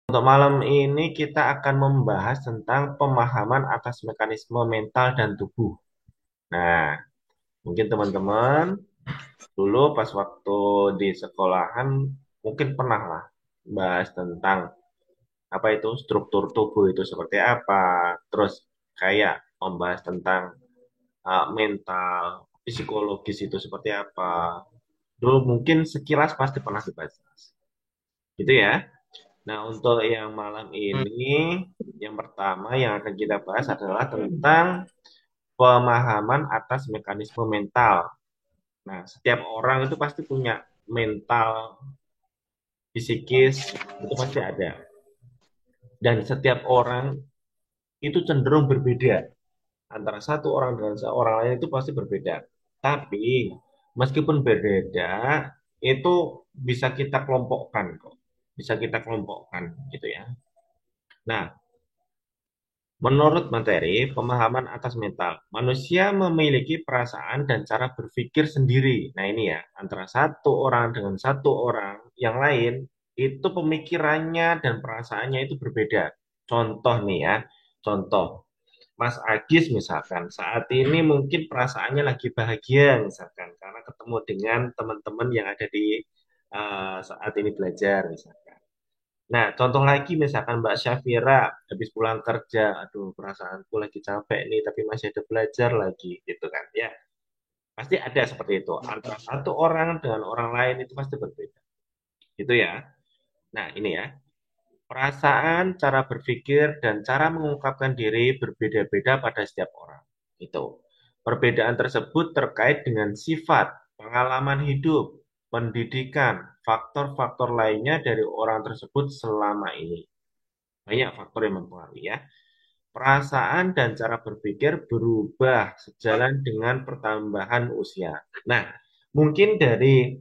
Untuk malam ini kita akan membahas tentang pemahaman atas mekanisme mental dan tubuh. Nah, mungkin teman-teman dulu pas waktu di sekolahan mungkin pernah lah bahas tentang apa itu struktur tubuh itu seperti apa, terus kayak membahas tentang mental, psikologis itu seperti apa. Dulu mungkin sekilas pasti pernah dibahas. Gitu ya. Nah, untuk yang malam ini, yang pertama yang akan kita bahas adalah tentang pemahaman atas mekanisme mental. Nah, setiap orang itu pasti punya mental, psikis, itu pasti ada. Dan setiap orang itu cenderung berbeda. Antara satu orang dengan seorang lain itu pasti berbeda. Tapi, meskipun berbeda, itu bisa kita kelompokkan kok. Bisa kita kelompokkan gitu ya. Nah, menurut materi, pemahaman atas mental, manusia memiliki perasaan dan cara berpikir sendiri. Nah, ini ya, antara satu orang dengan satu orang yang lain, itu pemikirannya dan perasaannya itu berbeda. Contoh nih ya, contoh. Mas Agis misalkan, saat ini mungkin perasaannya lagi bahagia misalkan, karena ketemu dengan teman-teman yang ada di saat ini belajar misalkan. Nah, contoh lagi misalkan Mbak Syafira habis pulang kerja, aduh perasaanku lagi capek nih, tapi masih ada belajar lagi, gitu kan? Ya, pasti ada seperti itu. Antara satu orang dengan orang lain itu pasti berbeda, gitu ya. Nah, ini ya, perasaan, cara berpikir, dan cara mengungkapkan diri berbeda-beda pada setiap orang. Itu. Perbedaan tersebut terkait dengan sifat, pengalaman hidup, pendidikan, faktor-faktor lainnya dari orang tersebut selama ini. Banyak faktor yang mempengaruhi ya. Perasaan dan cara berpikir berubah sejalan dengan pertambahan usia. Nah, mungkin dari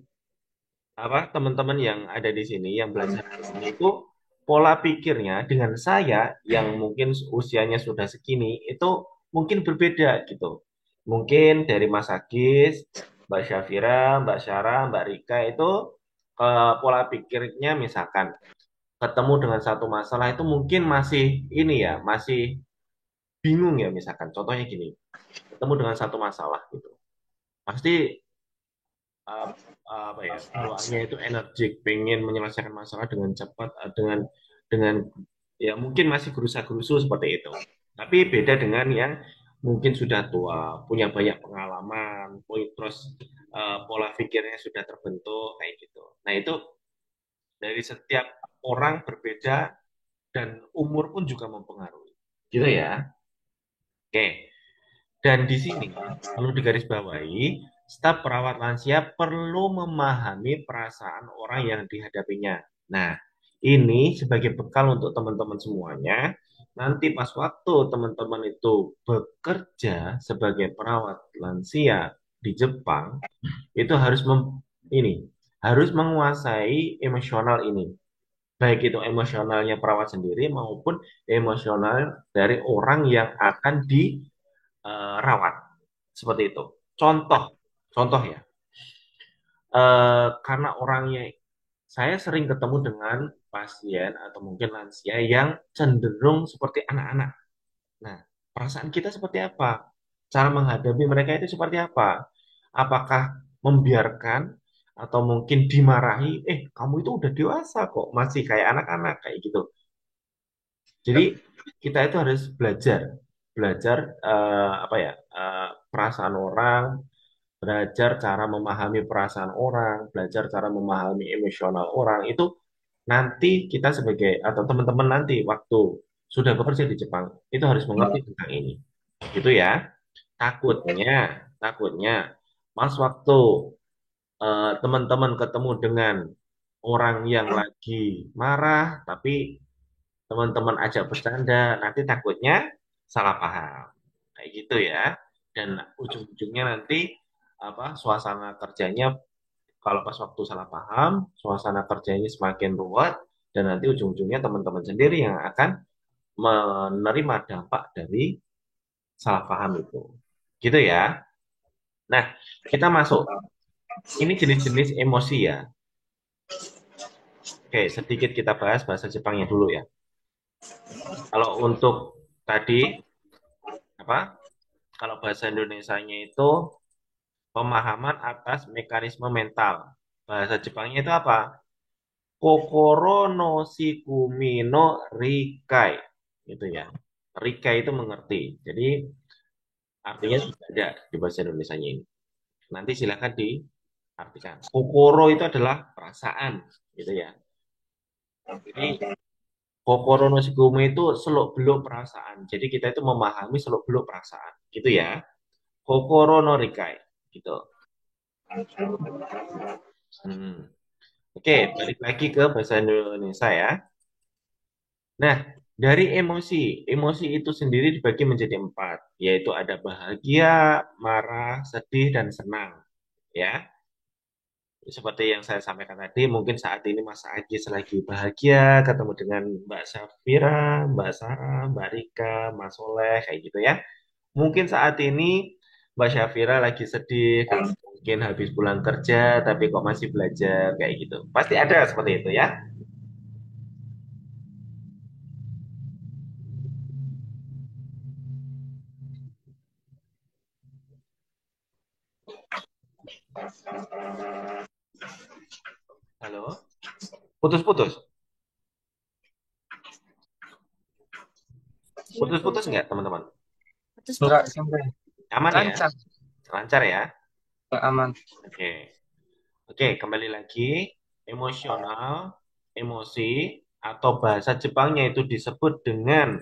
apa teman-teman yang ada di sini, yang belajar di sini itu pola pikirnya dengan saya yang mungkin usianya sudah segini itu mungkin berbeda gitu. Mungkin dari Mas Agis, Mbak Syafira, Mbak Syara, Mbak Rika itu pola pikirnya misalkan ketemu dengan satu masalah itu mungkin masih ini ya, masih bingung ya misalkan. Contohnya gini, ketemu dengan satu masalah gitu. Pasti uh, apa ya, bawaannya itu energik, pengen menyelesaikan masalah dengan cepat, dengan ya mungkin masih gerusa-gerusu seperti itu. Tapi beda dengan yang mungkin sudah tua, punya banyak pengalaman, terus pola pikirnya sudah terbentuk kayak gitu. Nah, itu dari setiap orang berbeda dan umur pun juga mempengaruhi. Gitu ya. Oke. Dan di sini perlu digarisbawahi, staf perawat lansia perlu memahami perasaan orang yang dihadapinya. Nah, ini sebagai bekal untuk teman-teman semuanya. Nanti pas waktu teman-teman itu bekerja sebagai perawat lansia di Jepang, itu harus ini harus menguasai emosional ini. Baik itu emosionalnya perawat sendiri maupun emosional dari orang yang akan dirawat. Seperti itu. Contoh, contoh ya. Karena orangnya, saya sering ketemu dengan pasien atau mungkin lansia yang cenderung seperti anak-anak. Nah, perasaan kita seperti apa? Cara menghadapi mereka itu seperti apa? Apakah membiarkan atau mungkin dimarahi? Kamu itu udah dewasa kok, masih kayak anak-anak kayak gitu. Jadi kita itu harus belajar, belajar apa ya, perasaan orang, belajar cara memahami perasaan orang, belajar cara memahami emosional orang. Itu nanti kita sebagai atau teman-teman nanti waktu sudah bekerja di Jepang itu harus mengerti tentang ini. Gitu ya. Takutnya, takutnya pas waktu teman-teman ketemu dengan orang yang lagi marah, tapi teman-teman ajak bercanda, nanti takutnya salah paham. Kayak gitu ya. Dan ujung-ujungnya nanti apa suasana kerjanya kalau pas waktu salah paham, suasana kerjanya semakin ruwet dan nanti ujung-ujungnya teman-teman sendiri yang akan menerima dampak dari salah paham itu. Gitu ya. Nah, kita masuk. Ini jenis-jenis emosi ya. Oke, sedikit kita bahas bahasa Jepangnya dulu ya. Kalau untuk tadi apa? Kalau bahasa Indonesianya itu pemahaman atas mekanisme mental. Bahasa Jepangnya itu apa? Kokoro no shikumi no rikai. Gitu ya. Rikai itu mengerti. Jadi artinya sudah ada di bahasa Indonesianya ini. Nanti silakan diartikan. Kokoro itu adalah perasaan, gitu ya. Jadi kokoro no shikumi itu seluk-beluk perasaan. Jadi kita itu memahami seluk-beluk perasaan, gitu ya. Kokoro no rikai, gitu. Hmm. Oke, balik lagi ke bahasa Indonesia ya. Nah, dari emosi, emosi itu sendiri dibagi menjadi empat, yaitu ada bahagia, marah, sedih, dan senang. Ya, seperti yang saya sampaikan tadi, mungkin saat ini Mas Agis lagi bahagia, ketemu dengan Mbak Syafira, Mbak Sarah, Mbak Rika, Mas Soleh, kayak gitu ya. Mungkin saat ini Mbak Syafira lagi sedih, karena mungkin habis pulang kerja, tapi kok masih belajar, kayak gitu. Pasti ada seperti itu ya. Halo? Putus-putus? Putus-putus nggak, teman-teman? Enggak sampai Aman ya? lancar, Lancar ya? enggak aman. Oke. Oke, kembali lagi. Emosional, emosi, atau bahasa Jepangnya itu disebut dengan,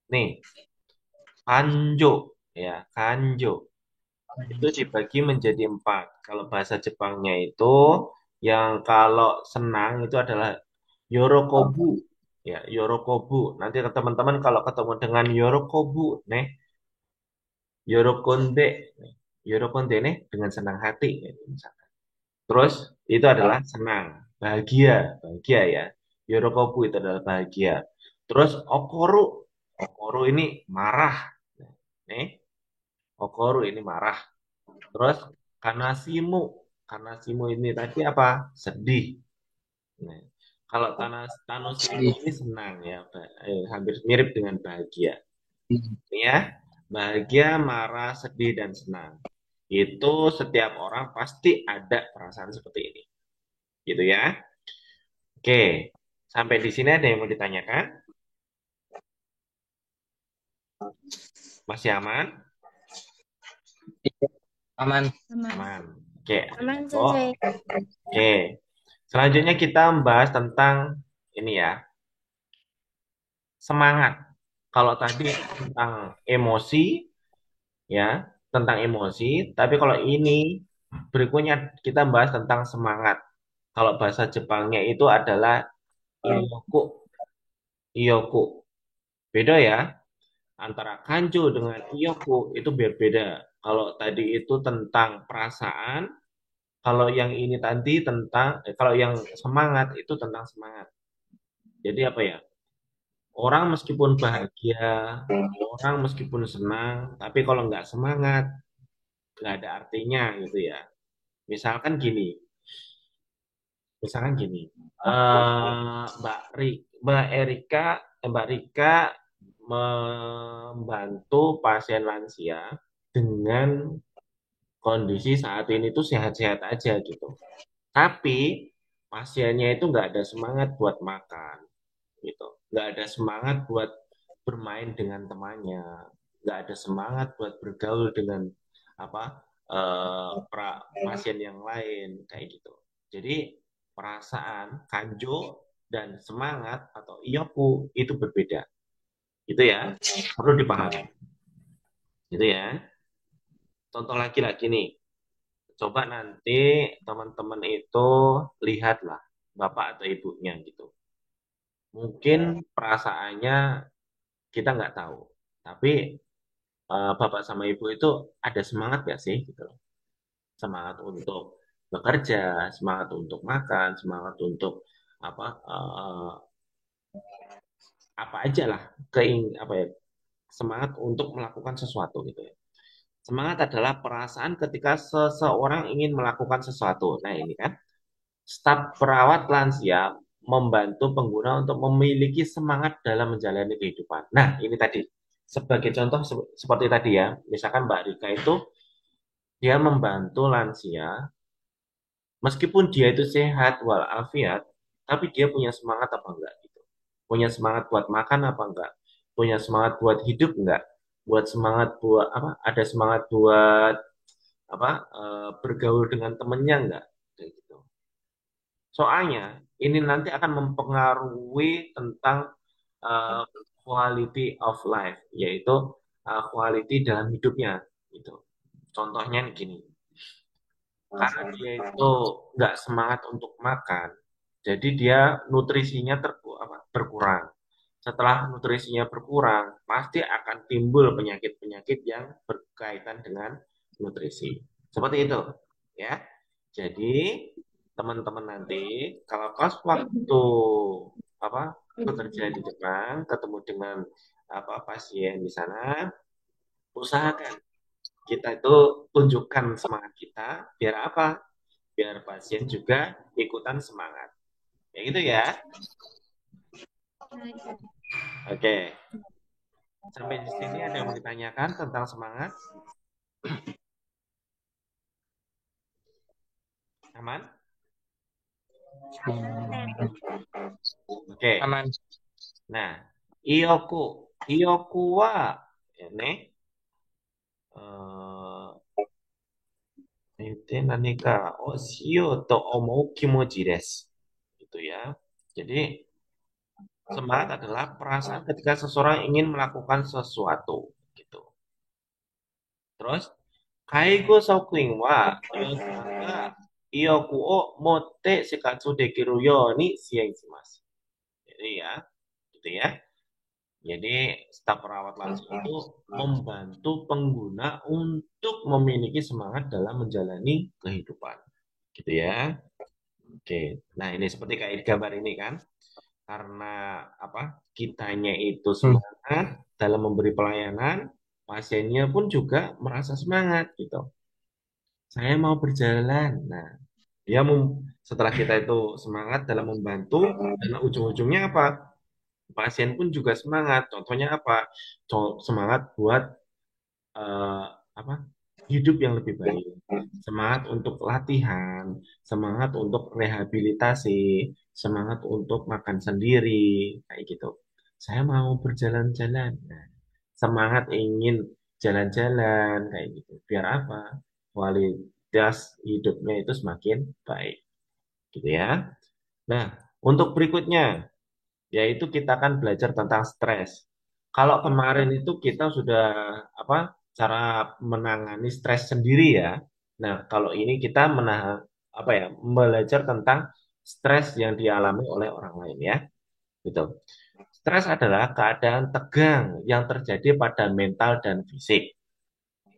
nih, kanjo. Ya, kanjo. Itu dibagi menjadi empat. Kalau bahasa Jepangnya itu, yang kalau senang itu adalah yorokobu. Ya, yorokobu. Nanti teman-teman kalau ketemu dengan yorokobu, nih, yorokonde. Yorokonde nih, dengan senang hati. Gitu, misalkan. Terus itu adalah senang, bahagia, bahagia ya. Yorokobu itu adalah bahagia. Terus okoru, okoru ini marah. Nih, okoru ini marah. Terus kanasimu, kanasimu ini tadi apa? Sedih. Nah, kalau tanosimu ini senang ya, hampir mirip dengan bahagia. Ya, bahagia, marah, sedih, dan senang. Itu setiap orang pasti ada perasaan seperti ini. Gitu ya. Oke, sampai di sini ada yang mau ditanyakan? Masih aman? Iya, aman. Aman. Oke, Aman, oh, Sensei. oke. Selanjutnya kita membahas tentang ini ya, semangat. Kalau tadi tentang emosi, ya, tentang emosi. Tapi kalau ini berikutnya kita bahas tentang semangat. Kalau bahasa Jepangnya itu adalah iyoku, iyoku. Beda ya, antara kanjo dengan iyoku itu berbeda. Kalau tadi itu tentang perasaan, kalau yang ini tadi tentang, kalau yang semangat itu tentang semangat. Jadi apa ya? Orang meskipun bahagia, orang meskipun senang, tapi kalau nggak semangat, nggak ada artinya gitu ya. Misalkan gini, misalkan gini, Mbak Erika, Mbak Rika membantu pasien lansia dengan kondisi saat ini tuh sehat-sehat aja gitu. Tapi pasiennya itu nggak ada semangat buat makan gitu, nggak ada semangat buat bermain dengan temannya, nggak ada semangat buat bergaul dengan apa pasien yang lain kayak gitu. Jadi perasaan kanjo dan semangat atau iyoku itu berbeda, gitu ya, perlu dipahami, gitu ya. Contoh lagi nih, coba nanti teman-teman itu lihatlah bapak atau ibunya gitu. Mungkin perasaannya kita nggak tahu, tapi bapak sama ibu itu ada semangat nggak sih gitu loh. Semangat untuk bekerja, semangat untuk makan, semangat untuk apa apa aja lah, apa ya, semangat untuk melakukan sesuatu gitu ya. Semangat adalah perasaan ketika seseorang ingin melakukan sesuatu. Nah ini kan staf perawat lansia membantu pengguna untuk memiliki semangat dalam menjalani kehidupan. Nah, ini tadi sebagai contoh seperti tadi ya, misalkan Mbak Rika itu dia membantu lansia, meskipun dia itu sehat walafiat, tapi dia punya semangat apa enggak gitu. Punya semangat buat makan apa enggak? Punya semangat buat hidup enggak? Buat semangat buat apa? Ada semangat buat apa? Bergaul dengan temennya enggak? Kayak gitu. Soalnya ini nanti akan mempengaruhi tentang uh, quality of life, yaitu quality dalam hidupnya gitu. Contohnya nih gini, karena dia itu nggak semangat untuk makan, jadi dia nutrisinya berkurang. Setelah nutrisinya berkurang, pasti akan timbul penyakit-penyakit yang berkaitan dengan nutrisi. Seperti itu, ya. Jadi, teman-teman nanti kalau pas waktu apa bekerja di Jepang, ketemu dengan pasien di sana, usahakan kita itu tunjukkan semangat kita, biar apa? Biar pasien juga ikutan semangat. Ya gitu ya. Oke, sampai di sini ada yang mau ditanyakan tentang semangat? Aman? Oke. Aman. Nah, Iyoku. Iyoku wa ini ente nanika o shiyou to omou kimochi desu. Gitu ya. Jadi, semangat adalah perasaan ketika seseorang ingin melakukan sesuatu gitu. Terus, kaigo shokuin wa ryo-san ga Iyoku o motte shikatsu dekiru you ni shien shimasu. Jadi ya, gitu ya. Jadi staf perawat langsung itu membantu pengguna untuk memiliki semangat dalam menjalani kehidupan. Gitu ya. Oke. Nah, ini seperti kayak di gambar ini kan. Karena apa? Kitanya itu Hmm. semangat dalam memberi pelayanan, pasiennya pun juga merasa semangat gitu. Saya mau berjalan. Nah, dia setelah kita itu semangat dalam membantu, dan ujung-ujungnya apa? Pasien pun juga semangat. Contohnya apa? Semangat buat eh, apa? Hidup yang lebih baik. Semangat untuk latihan, semangat untuk rehabilitasi, semangat untuk makan sendiri, kayak gitu. Saya mau berjalan-jalan. Nah, semangat ingin jalan-jalan kayak gitu. Biar apa? Kualitas hidupnya itu semakin baik, gitu ya. Nah, untuk berikutnya yaitu kita akan belajar tentang stres. Kalau kemarin itu kita sudah apa cara menangani stres sendiri ya. Nah, kalau ini kita apa ya belajar tentang stres yang dialami oleh orang lain ya. Gitu. Stres adalah keadaan tegang yang terjadi pada mental dan fisik.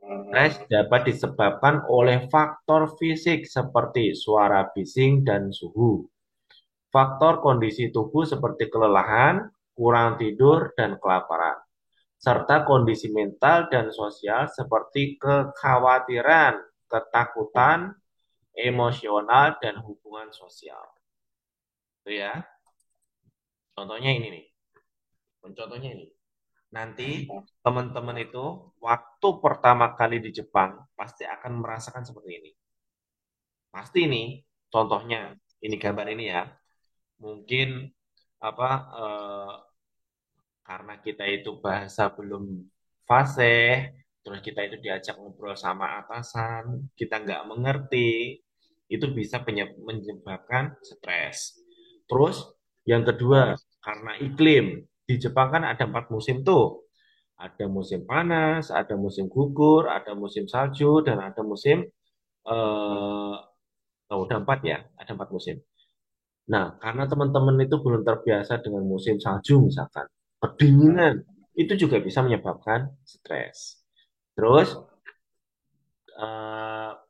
Stres dapat disebabkan oleh faktor fisik seperti suara bising dan suhu. Faktor kondisi tubuh seperti kelelahan, kurang tidur, dan kelaparan, serta kondisi mental dan sosial seperti kekhawatiran, ketakutan, emosional, dan hubungan sosial. Itu ya. Contohnya ini nih. Contohnya ini. Nanti teman-teman itu waktu pertama kali di Jepang pasti akan merasakan seperti ini. Pasti nih. Contohnya ini gambar ini ya. Mungkin apa karena kita itu bahasa belum fasih, terus kita itu diajak ngobrol sama atasan, kita nggak mengerti, itu bisa menyebabkan stres. Terus yang kedua, karena iklim. Di Jepang kan ada 4 musim tuh. Ada musim panas, ada musim gugur, ada musim salju, dan ada musim, eh, oh, udah 4 ya, ada 4 musim. Nah, karena teman-teman itu belum terbiasa dengan musim salju misalkan, kedinginan, itu juga bisa menyebabkan stres. Terus,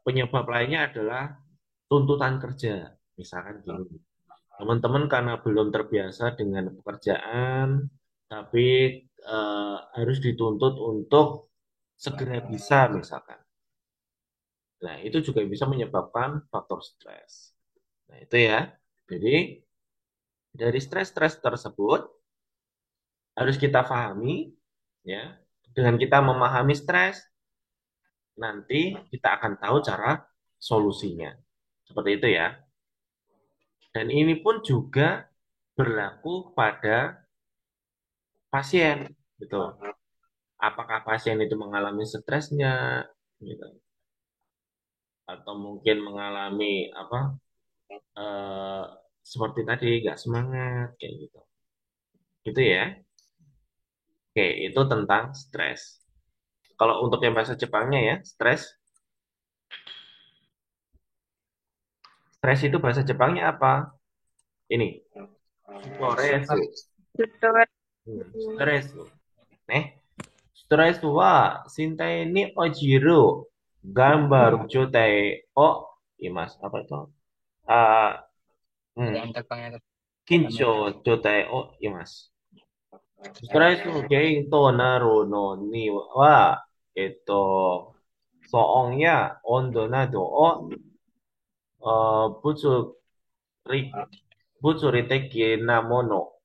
penyebab lainnya adalah tuntutan kerja. Misalkan gini, teman-teman karena belum terbiasa dengan pekerjaan, tapi harus dituntut untuk segera bisa misalkan. Nah, itu juga bisa menyebabkan faktor stres. Nah, itu ya. Jadi, Dari stres-stres tersebut harus kita pahami, ya. Dengan kita memahami stres, nanti kita akan tahu cara solusinya. Seperti itu ya. Dan ini pun juga berlaku pada pasien, gitu. Apakah pasien itu mengalami stresnya, gitu, atau mungkin mengalami apa eh, seperti tadi nggak semangat kayak gitu, gitu ya. Oke, itu tentang stres. Kalau untuk yang bahasa Jepangnya ya, stres itu bahasa Jepangnya apa? Ini, stres. Tutor. Stres. Nih, stres wa shintai ni ojiru gambaru jotai o imas. Apa itu? Ah, hmm, Keadaan terbangnya itu. kincho jotai o imas. Stres gei to naru no ni wa eto soongnya ondo nado o butsu ri butsu riteki na mono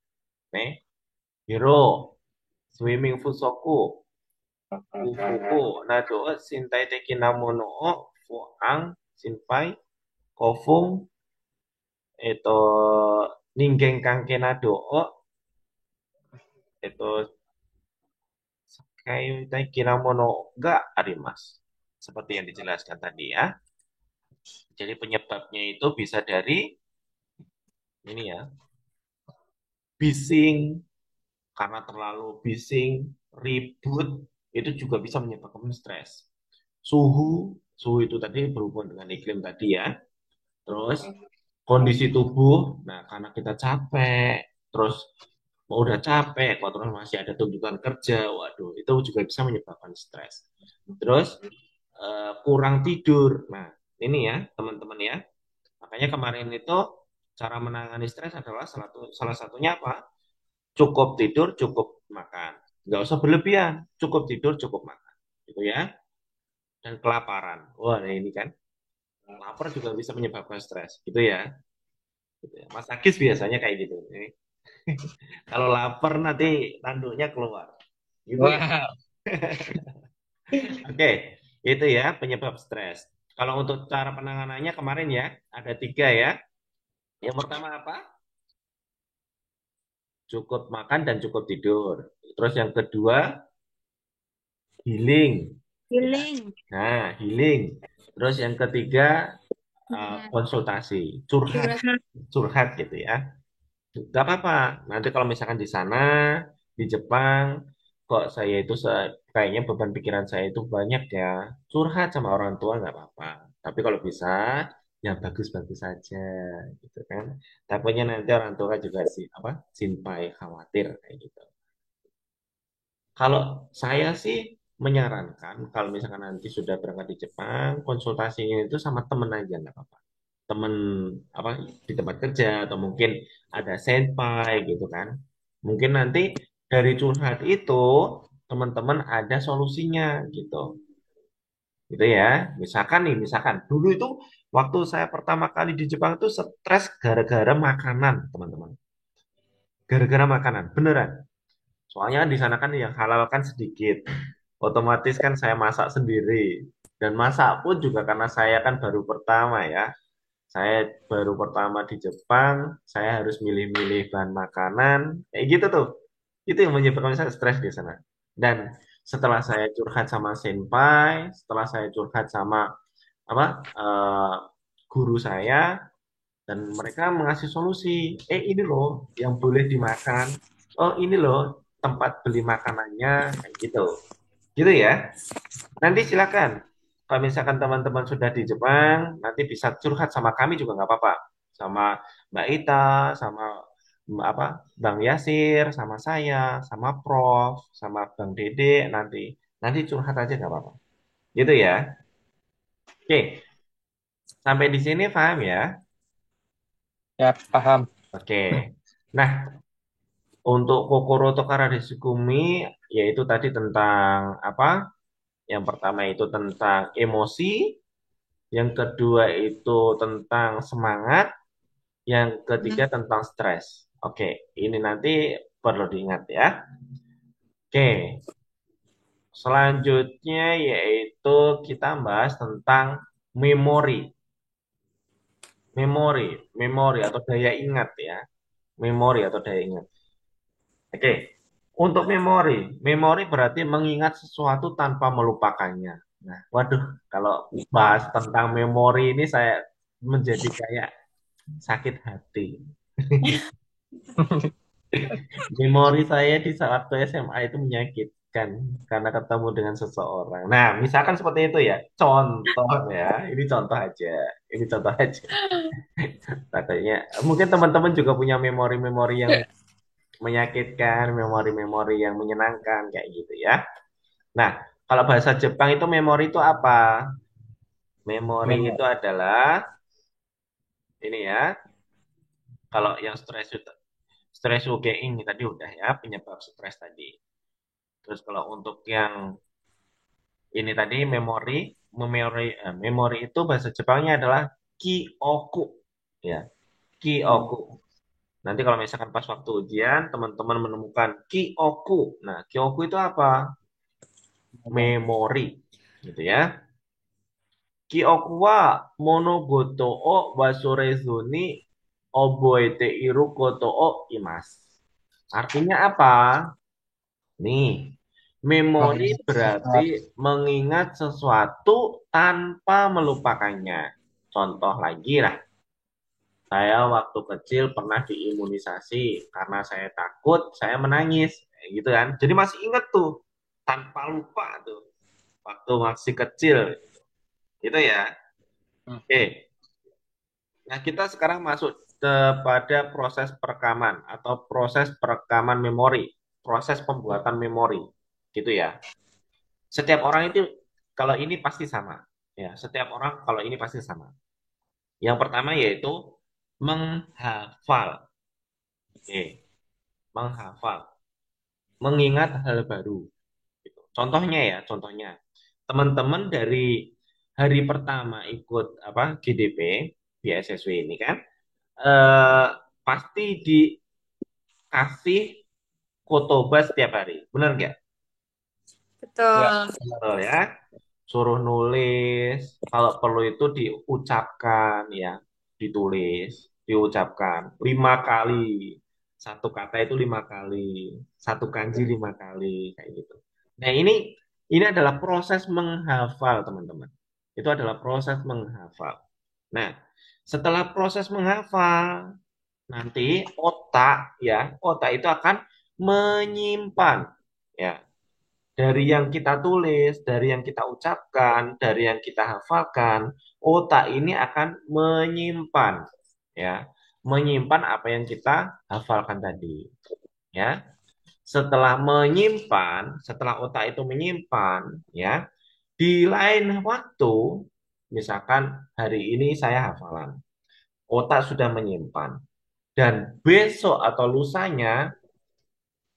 ne hiro swimming fusoku ufuku nado o shintai teki na mono o fuang shinpai kofung eto ningen kanke nado o eto kayak teki na mono ga arimasu. Seperti yang dijelaskan tadi ya. Jadi penyebabnya itu bisa dari ini ya, bising, karena terlalu bising, ribut, itu juga bisa menyebabkan stres. Suhu itu tadi berhubungan dengan iklim tadi ya. Terus kondisi tubuh, nah karena kita capek, terus mau udah capek, kok terus masih ada tuntutan kerja, waduh, itu juga bisa menyebabkan stres. Terus kurang tidur, nah ini ya teman-teman ya. Makanya kemarin itu cara menangani stres adalah salah satunya apa? Cukup tidur, cukup makan. Nggak usah berlebihan, cukup tidur, cukup makan. Gitu ya. Dan kelaparan. Wah, nah ini kan. Lapar juga bisa menyebabkan stres. Gitu ya. Gitu ya. Mas Agis biasanya kayak gitu. Ini. Kalau lapar nanti tanduknya keluar. Gitu ya. Wah, Oke, itu ya penyebab stres. Kalau untuk cara penanganannya kemarin ya, ada tiga ya. Yang pertama apa? Cukup makan dan cukup tidur. Terus yang kedua, healing. Ya. Healing. Nah, healing. Terus yang ketiga, konsultasi, curhat, Curhat. curhat gitu ya. Gak apa-apa. Nanti kalau misalkan di sana, di Jepang, kok saya itu kayaknya beban pikiran saya itu banyak ya. Curhat sama orang tua nggak apa-apa. Tapi kalau bisa, ya bagus-bagus saja, gitu kan. Takutnya nanti orang tua juga sih apa, simpai, khawatir kayak gitu. Kalau saya sih menyarankan kalau misalkan nanti sudah berangkat di Jepang, konsultasinya itu sama temen aja nggak apa-apa. Temen apa di tempat kerja atau mungkin ada senpai gitu kan. Mungkin nanti dari curhat itu teman-teman ada solusinya gitu. Gitu ya. Misalkan nih, misalkan dulu itu waktu saya pertama kali di Jepang itu stres gara-gara makanan, teman-teman. Gara-gara makanan, beneran. Soalnya di sana kan yang halal kan sedikit. Otomatis kan saya masak sendiri. Dan masak pun juga karena saya kan baru pertama ya. Saya baru pertama di Jepang, saya harus milih-milih bahan makanan. Kayak gitu tuh. Itu yang menyebabkan saya stres di sana. Dan setelah saya curhat sama senpai, setelah saya curhat sama apa guru saya, dan mereka mengasih solusi. Ini loh yang boleh dimakan. Oh ini loh tempat beli makanannya kayak gitu. Gitu ya. Nanti silakan. Kalau misalkan teman-teman sudah di Jepang, nanti bisa curhat sama kami juga nggak apa-apa. Sama Mbak Ita, sama apa Bang Yasir, sama saya, sama Prof, sama Bang Dede nanti. Nanti curhat aja nggak apa-apa. Gitu ya. Oke, sampai di sini paham ya? ya paham. Oke. Nah, untuk Kokoro Tokara Shikumi, yaitu tadi tentang apa? Yang pertama itu tentang emosi, yang kedua itu tentang semangat, yang ketiga tentang stres. Oke, ini nanti perlu diingat ya. Oke, selanjutnya yaitu kita bahas tentang memori. Memori, memori atau daya ingat ya. Memori atau daya ingat. Oke, untuk memori, memori berarti mengingat sesuatu tanpa melupakannya. Nah, waduh, kalau bahas tentang memori ini saya menjadi kayak sakit hati. Memori saya di saat waktu SMA itu menyakitkan karena ketemu dengan seseorang. Nah, misalkan seperti itu ya, contoh ya, ini contoh aja, ini contoh aja. Katanya, mungkin teman-teman juga punya memori-memori yang menyakitkan, memori-memori yang menyenangkan kayak gitu ya. Nah, kalau bahasa Jepang itu memori itu apa? Memori Memo. itu adalah ini ya. Kalau yang stres oke ini tadi udah ya penyebab stres tadi. Terus kalau untuk yang ini tadi memori itu bahasa Jepangnya adalah kioku ya, kioku. Nanti kalau misalkan pas waktu ujian teman-teman menemukan kioku. Nah, kioku itu apa? Memori gitu ya. Kioku wa monogoto o wasurezu ni oboete iru koto o imasu. Artinya apa? Nih, memori Mengingat berarti sesuatu. mengingat sesuatu tanpa melupakannya. Contoh lagi lah, saya waktu kecil pernah diimunisasi karena saya takut, saya menangis, kayak gitu kan. Jadi masih ingat tuh, tanpa lupa tuh, waktu masih kecil, gitu ya. Hmm. Oke, nah kita sekarang masuk kepada proses perekaman atau proses perekaman memori, proses pembuatan memori, gitu ya. Setiap orang itu kalau ini pasti sama. Ya, setiap orang kalau ini pasti sama. Yang pertama yaitu menghafal. Oke, menghafal, mengingat hal baru. Gitu. Contohnya ya, contohnya. Teman-teman dari hari pertama ikut apa GDP di SSW ini kan eh, pasti dikasih kotoba setiap hari. Benar nggak? Ya, Betul. benar. Betul ya. Suruh nulis, kalau perlu itu diucapkan ya, ditulis, diucapkan 5 kali. Satu kata itu 5 kali, satu kanji 5 kali, kayak gitu. Nah ini adalah proses menghafal teman-teman. Itu adalah proses menghafal. Nah, setelah proses menghafal, nanti otak itu akan menyimpan ya dari yang kita tulis, dari yang kita ucapkan, dari yang kita hafalkan, otak ini akan menyimpan ya, menyimpan apa yang kita hafalkan tadi ya. Setelah menyimpan, setelah otak itu menyimpan ya, di lain waktu, misalkan hari ini saya hafalan, otak sudah menyimpan dan besok atau lusanya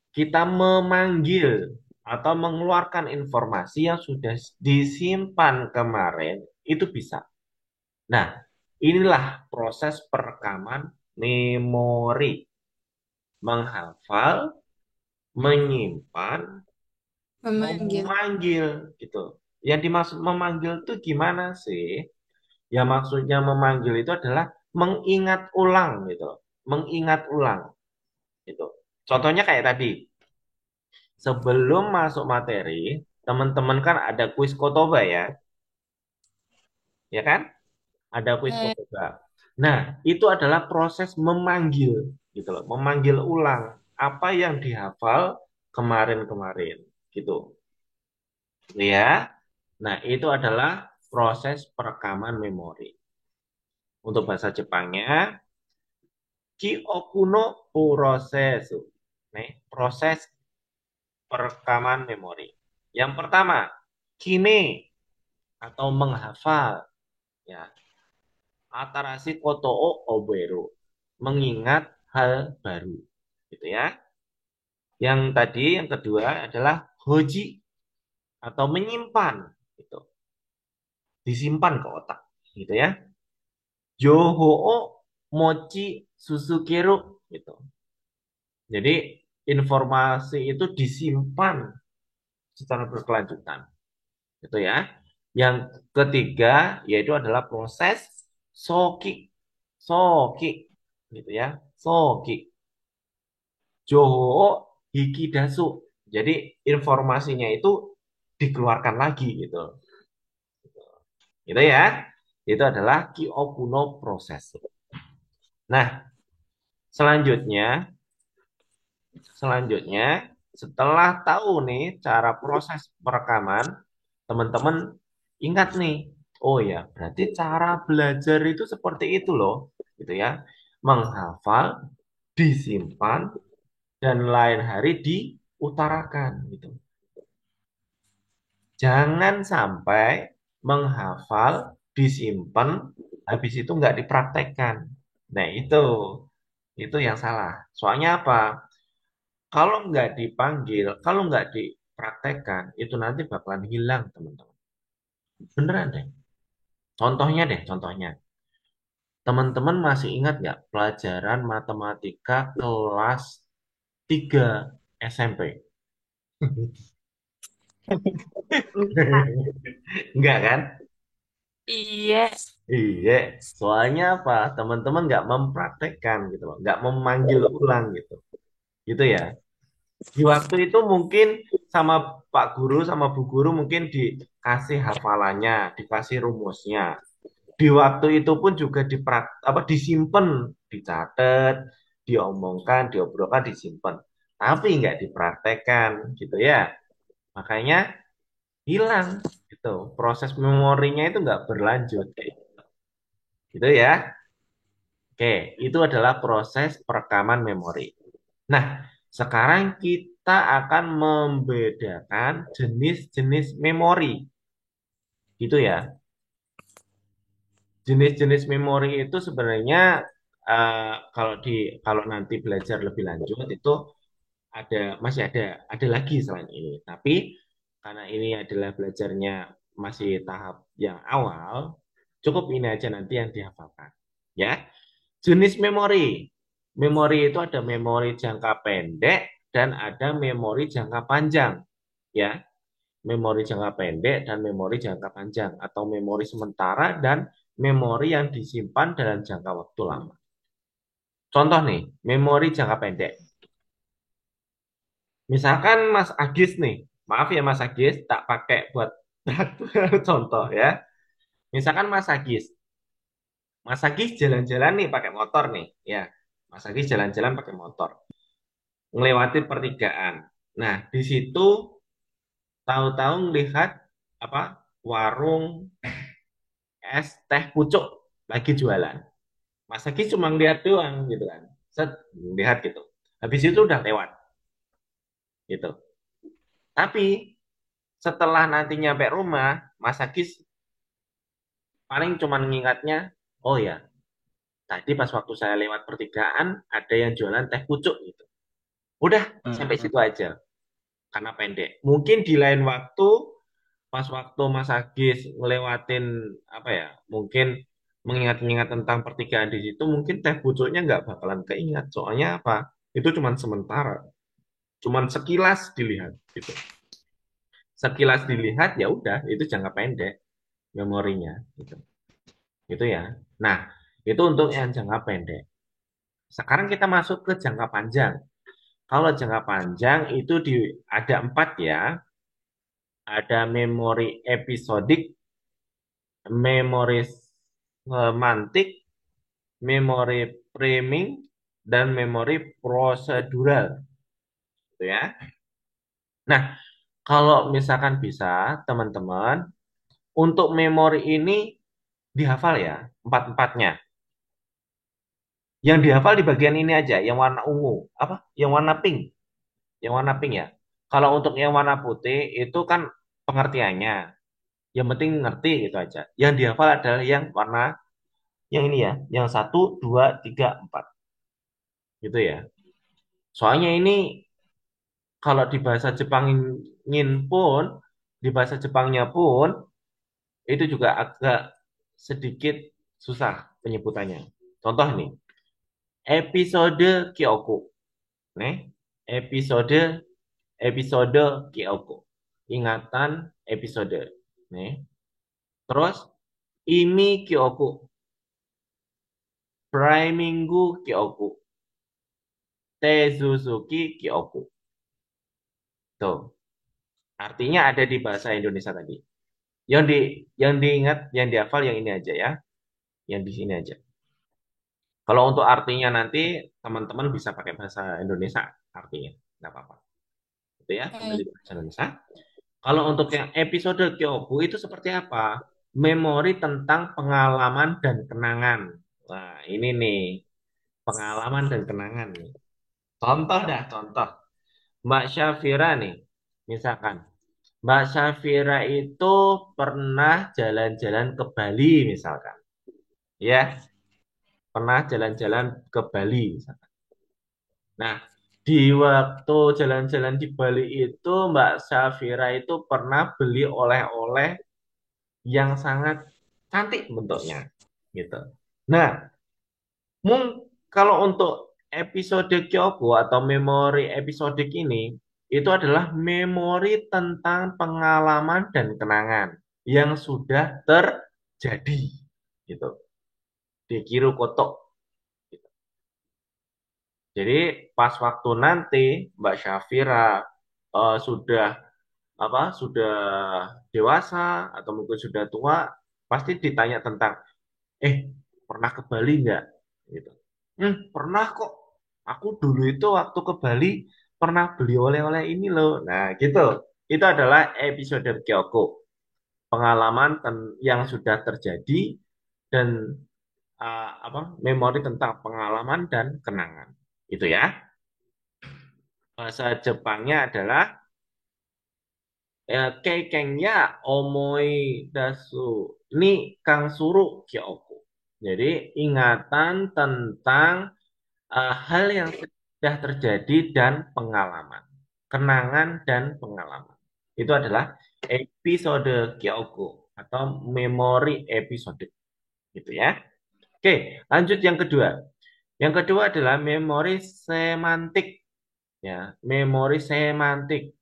kita memanggil atau mengeluarkan informasi yang sudah disimpan kemarin itu bisa. Nah, inilah proses perekaman memori. Menghafal, menyimpan, Memanggil. memanggil gitu. Yang dimaksud memanggil itu gimana sih? Ya maksudnya memanggil itu adalah mengingat ulang gitu. Mengingat ulang gitu. Contohnya kayak tadi, sebelum masuk materi, teman-teman kan ada kuis Kotoba ya kan? Ada kuis Ya, ya. Kotoba. Nah, itu adalah proses memanggil, gitu loh, memanggil ulang apa yang dihafal kemarin-kemarin, gitu. Ya. Nah, itu adalah proses perekaman memori. Untuk bahasa Jepangnya, Kyokuno Urosesu. Nih, proses perekaman memori. Yang pertama, kine atau menghafal ya atarasi koto o oberu mengingat hal baru gitu ya. Yang tadi yang kedua adalah hoji atau menyimpan gitu, disimpan ke otak gitu ya. Yoho o mochi susukeru gitu, Jadi informasi itu disimpan secara berkelanjutan. Gitu ya. Yang ketiga yaitu adalah proses soki. Soki gitu ya. Soki. Joho hikidasu. Jadi informasinya itu dikeluarkan lagi gitu. Gitu ya. Itu adalah Kyokuno proses. Nah, selanjutnya setelah tahu nih cara proses perekaman, teman-teman ingat nih, oh ya, berarti cara belajar itu seperti itu loh, gitu ya. Menghafal, disimpan, dan lain hari diutarakan, gitu. Jangan sampai menghafal, disimpan, habis itu nggak dipraktekkan. Nah, itu yang salah. Soalnya apa? Kalau nggak dipanggil, kalau nggak dipraktekkan, itu nanti bakalan hilang, teman-teman. Beneran deh. Contohnya. Teman-teman masih ingat nggak pelajaran matematika kelas 3 SMP? Enggak kan? Iya. Iya, soalnya apa? Teman-teman nggak mempraktekkan gitu loh, nggak memanggil ulang gitu. Gitu ya. Di waktu itu mungkin sama Pak Guru sama Bu Guru mungkin dikasih hafalannya, dikasih rumusnya. Di waktu itu pun juga disimpan, dicatat, diomongkan, diobrolkan, disimpan. Tapi nggak dipraktekkan gitu ya. Makanya hilang gitu. Proses memorinya itu nggak berlanjut kayak gitu ya. Oke, itu adalah proses perekaman memori. Nah, sekarang kita akan membedakan jenis-jenis memori. Gitu ya. Jenis-jenis memori itu sebenarnya kalau nanti belajar lebih lanjut itu masih ada lagi selain ini. Tapi karena ini adalah belajarnya masih tahap yang awal, cukup ini aja nanti yang dihafalkan. Ya, jenis memori. Memori itu ada memori jangka pendek dan ada memori jangka panjang. Ya, memori jangka pendek dan memori jangka panjang atau memori sementara dan memori yang disimpan dalam jangka waktu lama. Contoh nih, memori jangka pendek. Misalkan Mas Agis nih, maaf ya Mas Agis, tak pakai buat contoh ya. Misalkan Mas Agis jalan-jalan nih pakai motor nih, ya. Mas Agis jalan-jalan pakai motor, melewati pertigaan. Nah, di situ tahu-tahu melihat apa warung es teh pucuk lagi jualan. Mas Aki cuma lihat doang gitu kan. Set, lihat gitu. Habis itu udah lewat gitu. Tapi setelah nanti nyampe rumah, Mas Aki paling cuma ngingatnya, oh ya, tadi pas waktu saya lewat pertigaan ada yang jualan teh pucuk gitu. Udah sampai situ aja karena pendek. Mungkin di lain waktu pas waktu Mas Agis ngelewatin apa ya, mungkin mengingat-ingat tentang pertigaan di situ, mungkin teh pucuknya nggak bakalan keingat. Soalnya apa? Itu cuma sementara, cuma sekilas dilihat gitu. Sekilas dilihat ya udah, itu jangka pendek memorinya gitu. Gitu ya. Nah, itu untuk yang jangka pendek. Sekarang kita masuk ke jangka panjang. Kalau jangka panjang itu ada 4 ya. Ada memori episodik, memori semantik, memori framing, dan memori prosedural. Gitu ya. Nah, kalau misalkan bisa, teman-teman, untuk memori ini dihafal ya, empat-empatnya. Yang dihafal di bagian ini aja, yang warna ungu. Apa? Yang warna pink. Yang warna pink ya. Kalau untuk yang warna putih, itu kan pengertiannya. Yang penting ngerti gitu aja. Yang dihafal adalah yang warna, yang ini ya. Yang satu, dua, tiga, empat. Gitu ya. Soalnya ini kalau di bahasa Jepangin pun, di bahasa Jepangnya pun, itu juga agak sedikit susah penyebutannya. Contoh nih, episode Kyoku. Nih, episode episode Kyoko. Ingatan episode. Nih. Terus Imi Kyoku. Primingu Kyoku. Tezuzuki Kyoku. Tuh. Artinya ada di bahasa Indonesia tadi. Yang diingat, yang dihafal yang ini aja ya. Yang di sini aja. Kalau untuk artinya nanti teman-teman bisa pakai bahasa Indonesia artinya. Nggak apa-apa. Itu ya, kembali ke bahasa Indonesia. Kalau untuk yang episode Kyoku itu seperti apa? Memori tentang pengalaman dan kenangan. Nah, ini nih, pengalaman dan kenangan nih. Contoh dah, contoh. Mbak Syafira nih, misalkan. Mbak Syafira itu pernah jalan-jalan ke Bali misalkan. Ya, pernah jalan-jalan ke Bali misalkan. Nah, di waktu jalan-jalan di Bali itu Mbak Syafira itu pernah beli oleh-oleh yang sangat cantik bentuknya gitu. Nah, kalau untuk episode Kyoko atau memori episode ini itu adalah memori tentang pengalaman dan kenangan yang sudah terjadi gitu di Kiru Koto. Gitu. Jadi pas waktu nanti Mbak Syafira sudah sudah dewasa atau mungkin sudah tua pasti ditanya tentang pernah ke Bali nggak? Gitu. Pernah kok. Aku dulu itu waktu ke Bali pernah beli oleh-oleh ini loh. Nah, gitu. Itu adalah episode Kyoko. Pengalaman yang sudah terjadi dan memori tentang pengalaman dan kenangan. Itu ya. Bahasa Jepangnya adalah keikengnya omoi dasu ni kang suru kyoko. Jadi ingatan tentang hal yang sudah terjadi dan pengalaman. Kenangan dan pengalaman. Itu adalah episode Kyoko atau memori episode. Gitu ya. Oke, lanjut yang kedua. Yang kedua adalah memori semantik. Ya, memori semantik.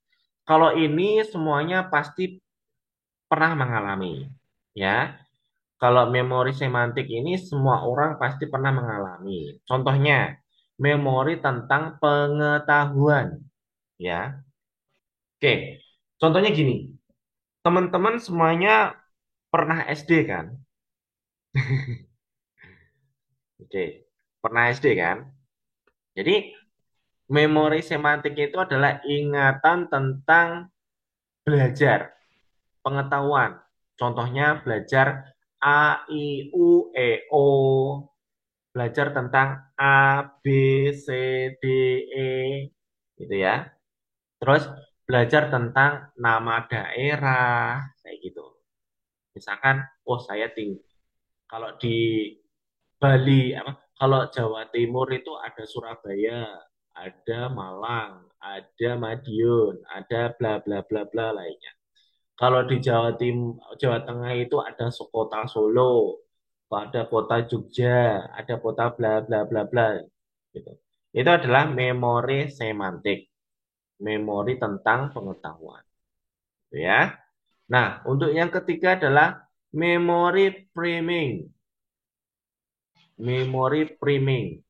Kalau ini semuanya pasti pernah mengalami. Ya, kalau memori semantik ini semua orang pasti pernah mengalami. Contohnya, memori tentang pengetahuan. Ya, oke. Contohnya gini, teman-teman semuanya pernah SD kan? Oke, pernah SD kan? Jadi, memori semantik itu adalah ingatan tentang belajar, pengetahuan. Contohnya belajar A, I, U, E, O, belajar tentang A, B, C, D, E, gitu ya. Terus belajar tentang nama daerah, kayak gitu. Misalkan, oh saya tinggal kalau di Bali, kalau Jawa Timur itu ada Surabaya, ada Malang, ada Madiun, ada bla bla bla bla lainnya. Kalau di Jawa Tengah itu ada kota Solo, ada kota Jogja, ada kota bla bla bla bla gitu. Itu adalah memori semantik, memori tentang pengetahuan, gitu ya. Nah, untuk yang ketiga adalah memori priming. Memori priming.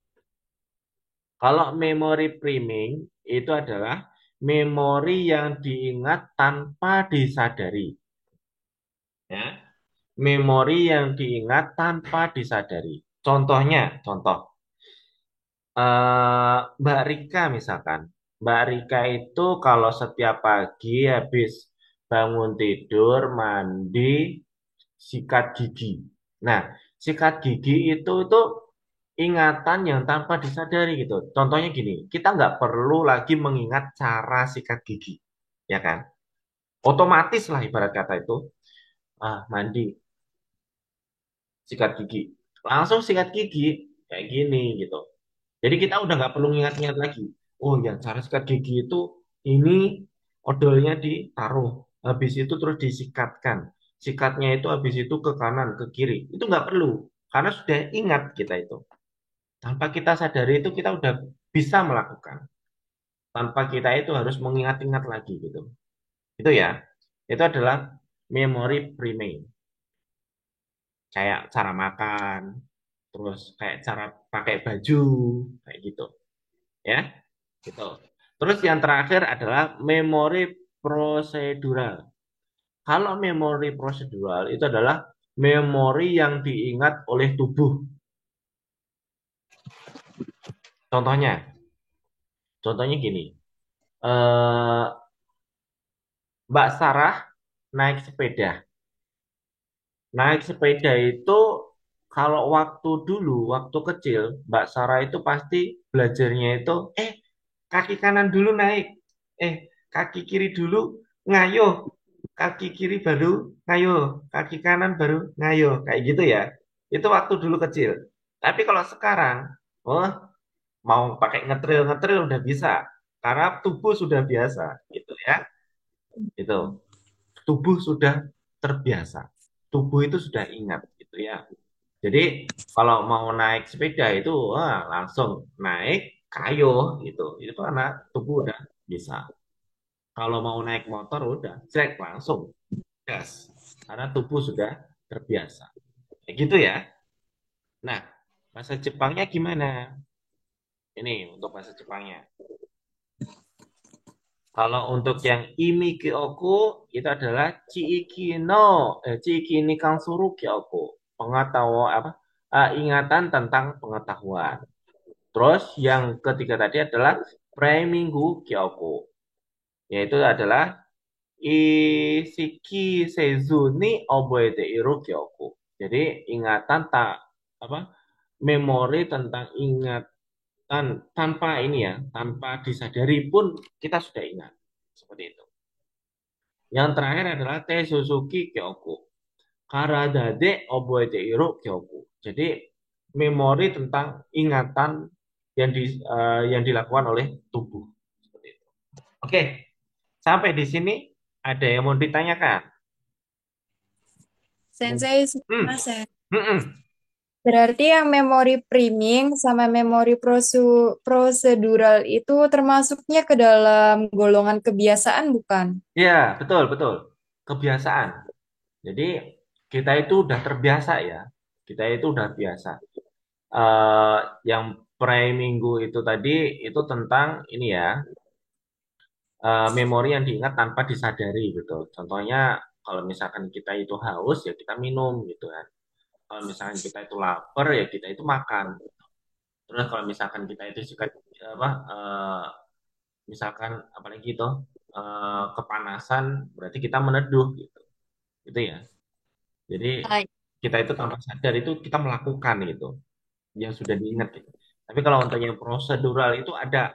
Kalau memori priming itu adalah memori yang diingat tanpa disadari. Ya, memori yang diingat tanpa disadari. Contoh, Mbak Rika misalkan. Mbak Rika itu kalau setiap pagi habis bangun tidur, mandi, sikat gigi. Nah, sikat gigi itu ingatan yang tanpa disadari gitu. Contohnya gini, kita nggak perlu lagi mengingat cara sikat gigi, ya kan? Otomatis lah ibarat kata itu, mandi, sikat gigi. Langsung sikat gigi, kayak gini gitu. Jadi kita udah nggak perlu ingat-ingat lagi. Oh ya, cara sikat gigi itu ini odolnya ditaruh. Habis itu terus disikatkan. Sikatnya itu habis itu ke kanan, ke kiri. Itu nggak perlu. Karena sudah ingat kita itu. Tanpa kita sadari itu kita udah bisa melakukan. tanpa kita itu harus mengingat-ingat lagi gitu. Itu ya. Itu adalah memori priming. Kayak cara makan, terus kayak cara pakai baju, kayak gitu. Ya, gitu. Terus yang terakhir adalah memori prosedural. Kalau memori prosedural itu adalah memori yang diingat oleh tubuh. Contohnya, contohnya gini, eh, Mbak Sarah naik sepeda. Naik sepeda itu kalau waktu dulu, waktu kecil, Mbak Sarah itu pasti belajarnya itu, kaki kanan dulu naik, kaki kiri dulu ngayuh, kaki kiri baru ngayuh, kaki kanan baru ngayuh, kayak gitu ya. Itu waktu dulu kecil. Tapi kalau sekarang, oh mau pakai ngetril ngetril udah bisa, karena tubuh sudah biasa, gitu ya. Itu tubuh sudah terbiasa, tubuh itu sudah ingat, gitu ya. Jadi kalau mau naik sepeda itu langsung naik kayu gitu. Itu karena tubuh udah bisa. Kalau mau naik motor udah cek langsung gas. Karena tubuh sudah terbiasa. Kayak gitu ya. Nah, bahasa Jepangnya gimana? Ini untuk bahasa Jepangnya. Kalau untuk yang imi kyoku itu adalah chiiki ni kansuru kyoku. Pengetahuan apa? Ingatan tentang pengetahuan. Terus yang ketiga tadi adalah Preminggu Kyoku, yaitu adalah Ishiki Seizu ni Oboete Iru Kyoku. Jadi ingatan tak apa memori tentang ingatan tanpa ini ya, tanpa disadari pun kita sudah ingat. Seperti itu. Yang terakhir adalah Te Suzuki Kyoku. Karadade Oboete Iru Kyoku. Jadi memori tentang ingatan yang dilakukan oleh tubuh. Seperti itu. Oke, sampai di sini ada yang mau ditanyakan? Sensei, Hmm, Sensei. hmm, hmm. Berarti yang memori priming sama memori prosedural itu termasuknya ke dalam golongan kebiasaan, bukan? Ya, betul, betul. Kebiasaan. Jadi kita itu udah terbiasa ya. Kita itu udah biasa. Eh, yang pre-minggu itu tadi itu tentang ini ya, memori yang diingat tanpa disadari gitu. Contohnya kalau misalkan kita itu haus ya kita minum gitu kan. Kalau misalkan kita itu lapar ya kita itu makan. Terus kalau misalkan kita itu suka apa misalkan apalagi itu kepanasan berarti kita meneduh gitu. Gitu ya. Jadi Hai. kita itu tanpa sadar itu kita melakukan gitu yang sudah diingat gitu. Tapi kalau untuk yang prosedural itu ada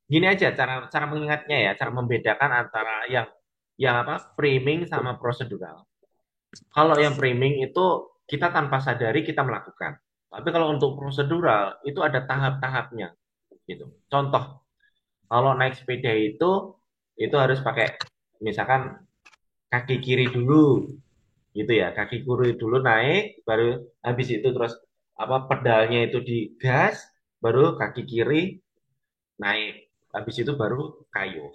gini aja cara cara mengingatnya ya, cara membedakan antara yang apa priming sama prosedural. Kalau yang priming itu kita tanpa sadari kita melakukan. Tapi kalau untuk prosedural itu ada tahap-tahapnya gitu. Contoh, kalau naik sepeda itu harus pakai misalkan kaki kiri dulu gitu ya. Kaki kiri dulu naik baru habis itu terus apa pedalnya itu digas baru kaki kiri naik. Habis itu baru kayu.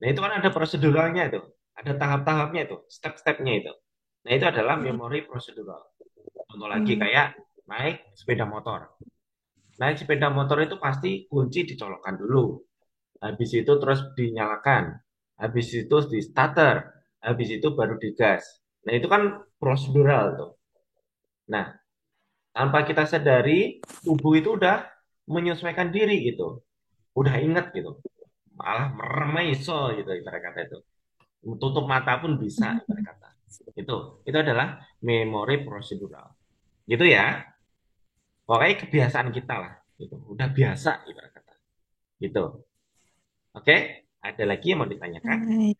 Nah, itu kan ada proseduralnya itu. Ada tahap-tahapnya itu, step-stepnya itu. Nah, itu adalah memori prosedural. Contoh lagi Hmm. kayak naik sepeda motor. Naik sepeda motor itu pasti kunci dicolokkan dulu. Habis itu terus dinyalakan. Habis itu di starter. Habis itu baru digas. Nah, itu kan prosedural tuh. Nah, tanpa kita sadari, tubuh itu udah menyesuaikan diri gitu. Udah inget gitu. Malah merem iso gitu ibarat kata itu. Tutup mata pun bisa ibarat kata. Itu adalah memori prosedural. Gitu ya. Pokoknya kebiasaan kita lah. Gitu. Udah biasa ibarat kata. Gitu. Oke? Ada lagi yang mau ditanyakan? Hai.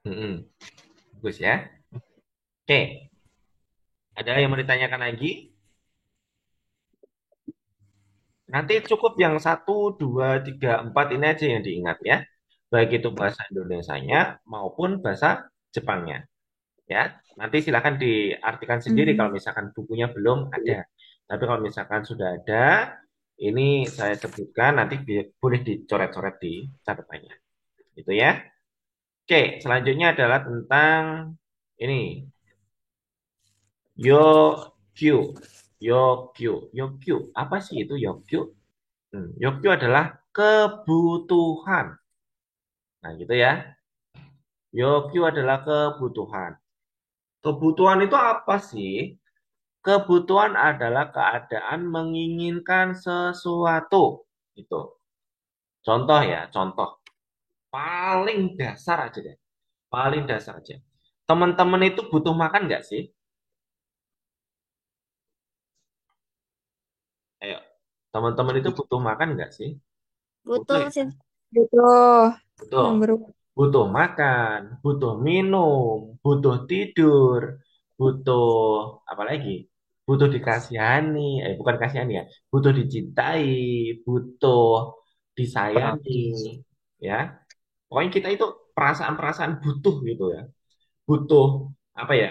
Mm-mm. Bagus ya. Oke. Ada yang mau ditanyakan lagi? Nanti cukup yang satu, dua, tiga, empat ini aja yang diingat ya. Baik itu bahasa Indonesianya maupun bahasa Jepangnya. Ya, nanti silakan diartikan sendiri kalau Hmm. misalkan bukunya belum ada. Tapi kalau misalkan sudah ada, Ini saya sebutkan nanti boleh dicoret-coret di catatannya. Itu ya. Oke, selanjutnya adalah tentang ini. Yokyu. Yokyu. Yokyu. Apa sih itu Yokyu? Yokyu adalah kebutuhan. Nah, gitu ya. Yokyu adalah kebutuhan. Kebutuhan itu apa sih? Kebutuhan adalah keadaan menginginkan sesuatu. Itu. Contoh ya, contoh. Paling dasar aja deh. Paling dasar aja. Teman-teman itu butuh makan nggak sih? Ayo. Teman-teman itu butuh makan nggak sih? Butuh Butuh ya? sih. Butuh. Butuh. Nomor Butuh makan, butuh minum, butuh tidur, butuh apa lagi? Butuh dikasihani, bukan kasihani ya, butuh dicintai, butuh disayangi, ya. Pokoknya kita itu perasaan-perasaan butuh gitu ya. Butuh apa ya?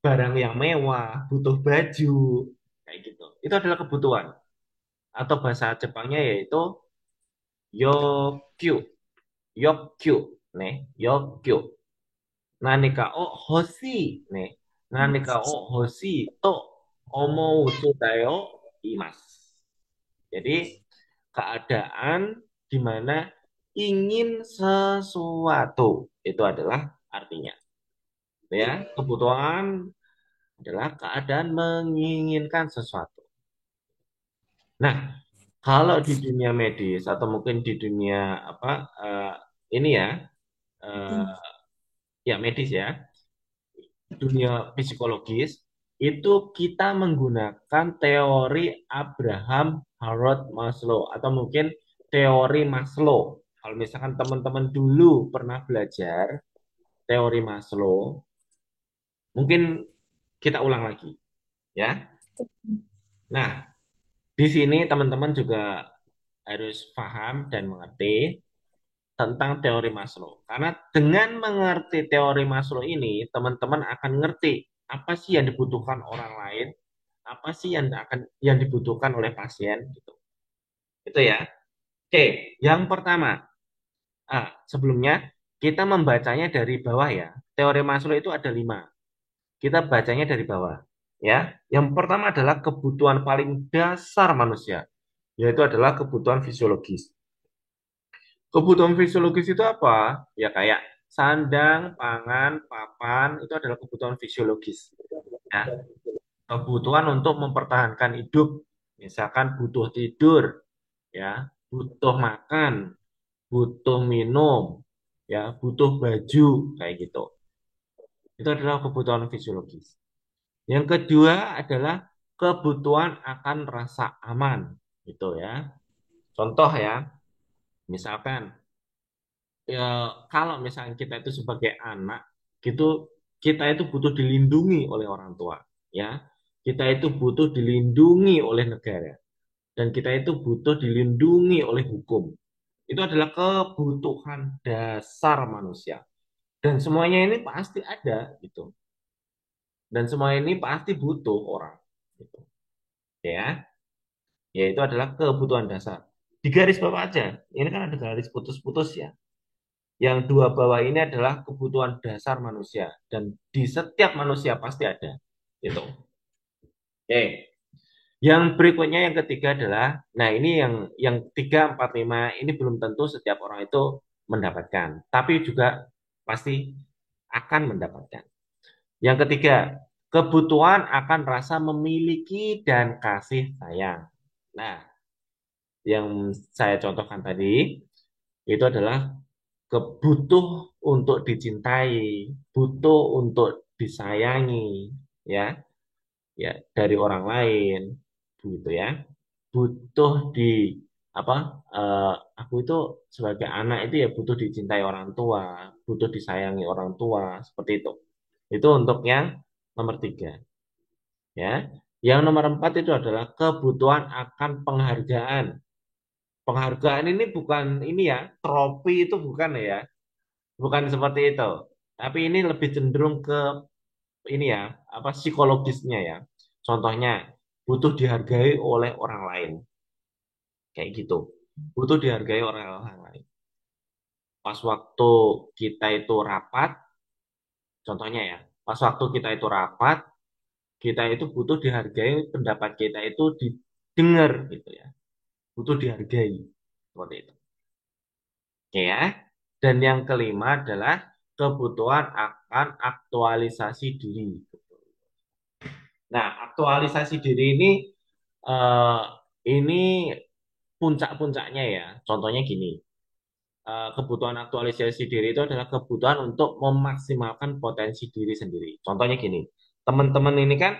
Barang yang mewah, butuh baju, kayak gitu. Itu adalah kebutuhan. Atau bahasa Jepangnya yaitu yokyu, yokyu, nih, yokyu. 何かを欲しいね。何かを欲しいと思う人だよ、言います。Jadi, keadaan di mana ingin sesuatu itu adalah artinya. Ya, kebutuhan adalah keadaan menginginkan sesuatu. Nah, kalau di dunia medis atau mungkin di dunia apa ini ya, eh, ya medis ya, dunia psikologis itu kita menggunakan teori Abraham Harold Maslow atau mungkin teori Maslow. Kalau misalkan teman-teman dulu pernah belajar teori Maslow, mungkin kita ulang lagi ya. Nah, di sini teman-teman juga harus paham dan mengerti tentang teori Maslow. Karena dengan mengerti teori Maslow ini, teman-teman akan ngerti apa sih yang dibutuhkan orang lain, apa sih yang dibutuhkan oleh pasien gitu. Itu ya. Oke, yang pertama, sebelumnya kita membacanya dari bawah ya. Teori Maslow itu ada 5. Kita bacanya dari bawah ya. Yang pertama adalah kebutuhan paling dasar manusia, yaitu adalah kebutuhan fisiologis. Kebutuhan fisiologis itu apa? Ya kayak sandang, pangan, papan, itu adalah kebutuhan fisiologis. Ya, kebutuhan untuk mempertahankan hidup. Misalkan butuh tidur, ya, butuh makan, butuh minum, ya, butuh baju, kayak gitu. Itu adalah kebutuhan fisiologis. Yang kedua adalah kebutuhan akan rasa aman, gitu ya. Contoh ya, misalkan ya kalau misalnya kita itu sebagai anak gitu kita itu butuh dilindungi oleh orang tua ya kita itu butuh dilindungi oleh negara dan kita itu butuh dilindungi oleh hukum itu adalah kebutuhan dasar manusia dan semuanya ini pasti ada gitu dan semua ini pasti butuh orang gitu ya ya itu adalah kebutuhan dasar di garis bawah aja ini kan ada garis putus-putus ya. Yang dua bawah ini adalah kebutuhan dasar manusia dan di setiap manusia pasti ada. Itu. Oke. Yang berikutnya yang ketiga adalah, nah ini yang 3, 4, 5 ini belum tentu setiap orang itu mendapatkan, tapi juga pasti akan mendapatkan. Yang ketiga, kebutuhan akan rasa memiliki dan kasih sayang. Nah, yang saya contohkan tadi itu adalah kebutuh untuk dicintai, butuh untuk disayangi, ya, ya dari orang lain, gitu ya. Butuh di apa? eh, aku itu sebagai anak itu ya butuh dicintai orang tua, butuh disayangi orang tua, seperti itu. Itu untuk yang nomor 3, ya. Yang nomor 4 itu adalah kebutuhan akan penghargaan. Penghargaan ini bukan ini ya, trofi itu bukan ya. Bukan seperti itu. Tapi ini lebih cenderung ke ini ya, apa psikologisnya ya. Contohnya, butuh dihargai oleh orang lain. Kayak gitu. Butuh dihargai oleh orang lain. Pas waktu kita itu rapat, contohnya ya, pas waktu kita itu rapat, kita itu butuh dihargai, pendapat kita itu didengar gitu ya. Butuh dihargai. Seperti itu. Oke ya. Dan yang kelima adalah kebutuhan akan aktualisasi diri. Nah, aktualisasi diri eh, ini puncak-puncaknya ya. Contohnya gini, kebutuhan aktualisasi diri itu adalah kebutuhan untuk memaksimalkan potensi diri sendiri. Contohnya gini, teman-teman ini kan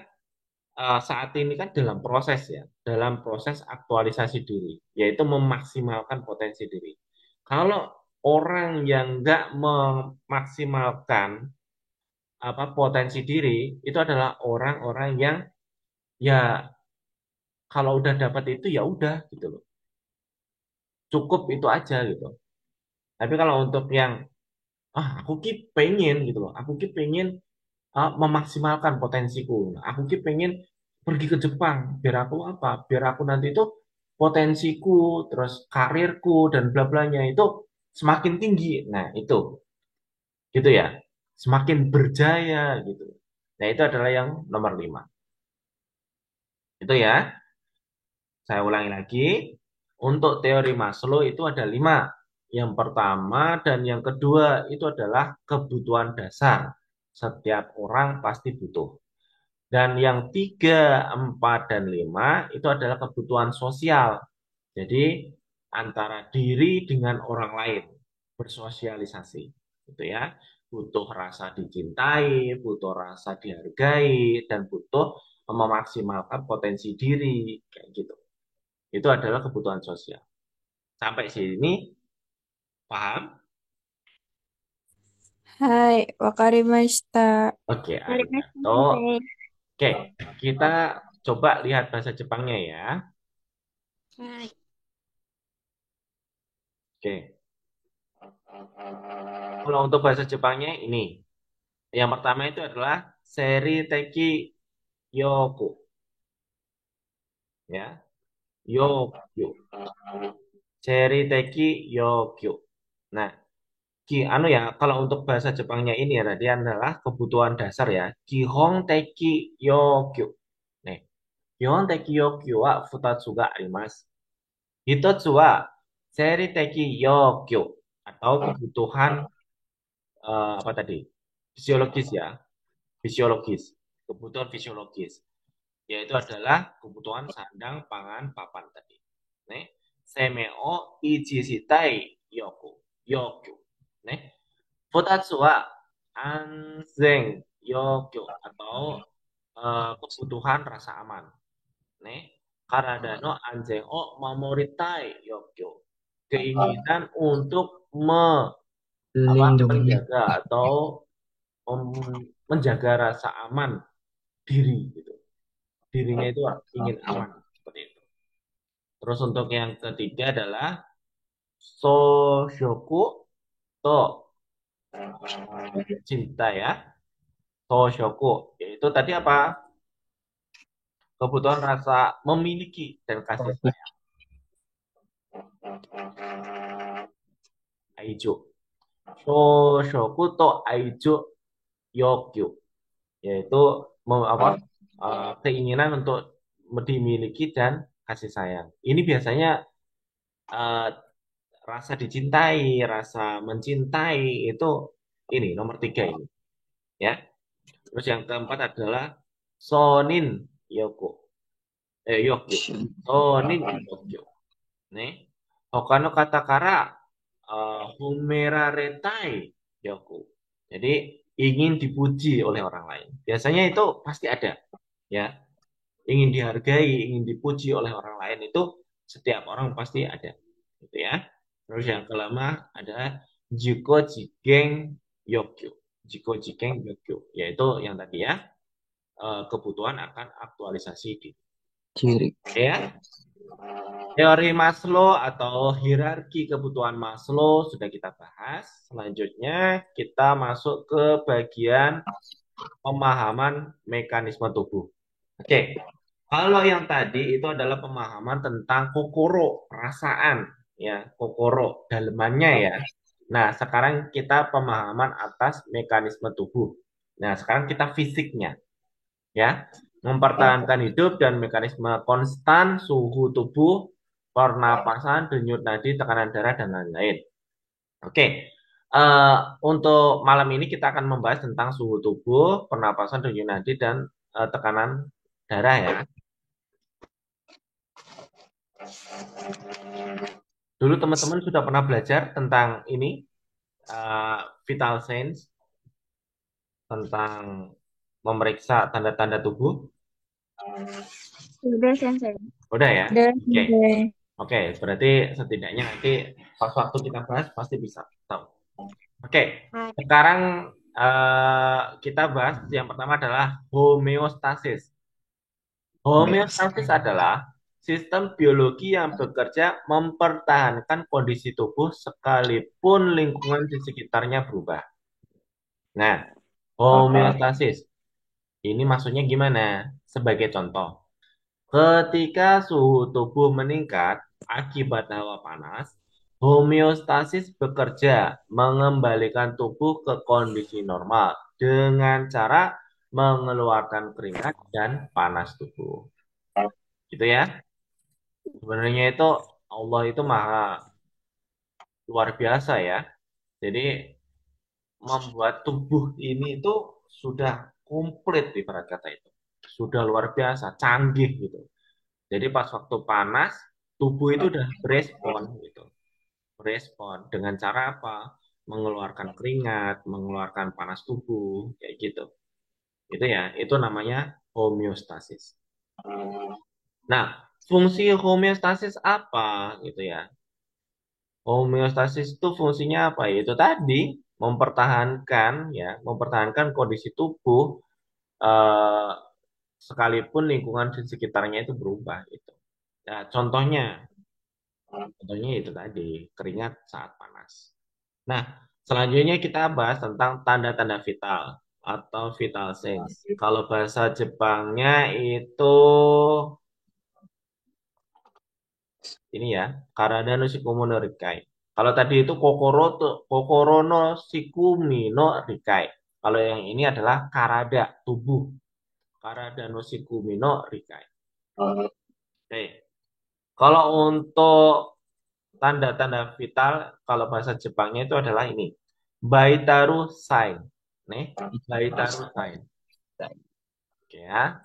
saat ini kan dalam proses ya, dalam proses aktualisasi diri, yaitu memaksimalkan potensi diri. Kalau orang yang nggak memaksimalkan apa potensi diri, itu adalah orang-orang yang ya kalau udah dapat itu ya udah gitu loh, cukup itu aja gitu. Tapi kalau untuk yang aku ki pengen gitu loh, aku ki pengen memaksimalkan potensiku. Nah, aku ki pengen pergi ke Jepang biar aku apa? Biar aku nanti itu potensiku, terus karirku dan bla blanya itu semakin tinggi. Nah, itu gitu ya. Semakin berjaya gitu. Nah, itu adalah yang nomor 5. Itu ya. Saya ulangi lagi. Untuk teori Maslow itu ada 5. Yang pertama dan yang kedua itu adalah kebutuhan dasar. Setiap orang pasti butuh. Dan yang 3, 4, dan 5 itu adalah kebutuhan sosial. Jadi antara diri dengan orang lain bersosialisasi, gitu ya. Butuh rasa dicintai, butuh rasa dihargai, dan butuh memaksimalkan potensi diri, kayak gitu. Itu adalah kebutuhan sosial. Sampai sini paham? Hai, wakarimashita. Oke, Terima arigato. kasih. Oke, kita coba lihat bahasa Jepangnya ya. Hai. Oke, kalau untuk bahasa Jepangnya ini, yang pertama itu adalah seri teki yoku, ya, yokyu, seri teki yokyu. Nah, anu ya, kalau untuk bahasa Jepangnya ini ya tadi adalah kebutuhan dasar ya, kihon teki yokyu. Nih, kihon teki yokyu wa futatsu ga arimasu. Hitotsu wa seri teki yokyu atau kebutuhan apa tadi? Fisiologis ya, fisiologis, kebutuhan fisiologis, yaitu adalah kebutuhan sandang, pangan, papan tadi. Nih, semeo ichi shitai yoku, yokyu. Nih, futatsu wa anzen yokyu atau kebutuhan rasa aman. Nih, karada no anzen o mamoritai yokyu. Keinginan untuk Lindungi menjaga atau menjaga rasa aman diri gitu. Dirinya itu ingin aman seperti itu. Terus untuk yang ketiga adalah soshoku to cinta ya. Soshoku yaitu tadi apa? Kebutuhan rasa memiliki dan kasih sayang. Aijo. Soshoku to aijo yokyu yaitu keinginan untuk dimiliki dan kasih sayang. Ini biasanya eh, rasa dicintai, rasa mencintai itu ini nomor 3 ini, ya. Terus yang keempat adalah sonin yoko, yokyo, sonin yokyo. Nih, Hokano katakara humeraretai yoku. Jadi ingin dipuji oleh orang lain. Biasanya itu pasti ada, ya. Ingin dihargai, ingin dipuji oleh orang lain itu setiap orang pasti ada, gitu ya. Terus yang kelima adalah jiko jikeng yokyo. Jiko jikeng yokyo, yaitu yang tadi ya, kebutuhan akan aktualisasi diri. ciri Ya, teori Maslow atau hierarki kebutuhan Maslow sudah kita bahas. Selanjutnya kita masuk ke bagian pemahaman mekanisme tubuh. Oke, Kalau yang tadi itu adalah pemahaman tentang kokoro, perasaan, ya, kokoro, dalemannya ya. Nah, sekarang kita pemahaman atas mekanisme tubuh. Nah, sekarang kita fisiknya, ya. Mempertahankan hidup dan mekanisme konstan, suhu tubuh, pernapasan, denyut nadi, tekanan darah, dan lain-lain. Oke, eh, untuk malam ini kita akan membahas tentang suhu tubuh, pernapasan, denyut nadi, dan tekanan darah ya. Dulu teman-teman sudah pernah belajar tentang ini, eh, vital signs, tentang memeriksa tanda-tanda tubuh. Udah sensei. Udah ya? Dan Oke. Oke, berarti setidaknya nanti pas waktu kita bahas pasti bisa tahu. Oke, Hai. sekarang kita bahas yang pertama adalah homeostasis. Homeostasis adalah sistem biologi yang bekerja mempertahankan kondisi tubuh sekalipun lingkungan di sekitarnya berubah. Nah, homeostasis ini maksudnya gimana? Sebagai contoh, ketika suhu tubuh meningkat akibat hawa panas, homeostasis bekerja mengembalikan tubuh ke kondisi normal dengan cara mengeluarkan keringat dan panas tubuh. Gitu ya. Sebenarnya itu Allah itu maha luar biasa ya. Jadi membuat tubuh ini itu sudah komplit ibarat kata itu. Sudah luar biasa, canggih gitu. Jadi pas waktu panas, tubuh itu udah berespon gitu. Berespon dengan cara apa? Mengeluarkan keringat, mengeluarkan panas tubuh, kayak gitu. Itu ya, itu namanya homeostasis. Nah, fungsi homeostasis apa gitu ya? Homeostasis itu fungsinya apa? Ya, itu tadi mempertahankan ya, mempertahankan kondisi tubuh eh, sekalipun lingkungan di sekitarnya itu berubah gitu. Nah, contohnya itu tadi keringat saat panas. Nah, selanjutnya kita bahas tentang tanda-tanda vital atau vital signs. Kalau bahasa Jepangnya itu ini ya, Karada no Shikumo no Rikai. Kalau tadi itu Kokoro no Shikumi no Rikai. Kalau yang ini adalah Karada, tubuh. Karada no Shikumi no Rikai. Oke. Kalau untuk tanda-tanda vital, kalau bahasa Jepangnya itu adalah ini. Baitaru sign. Nih, Baitaru sign. Oke ya,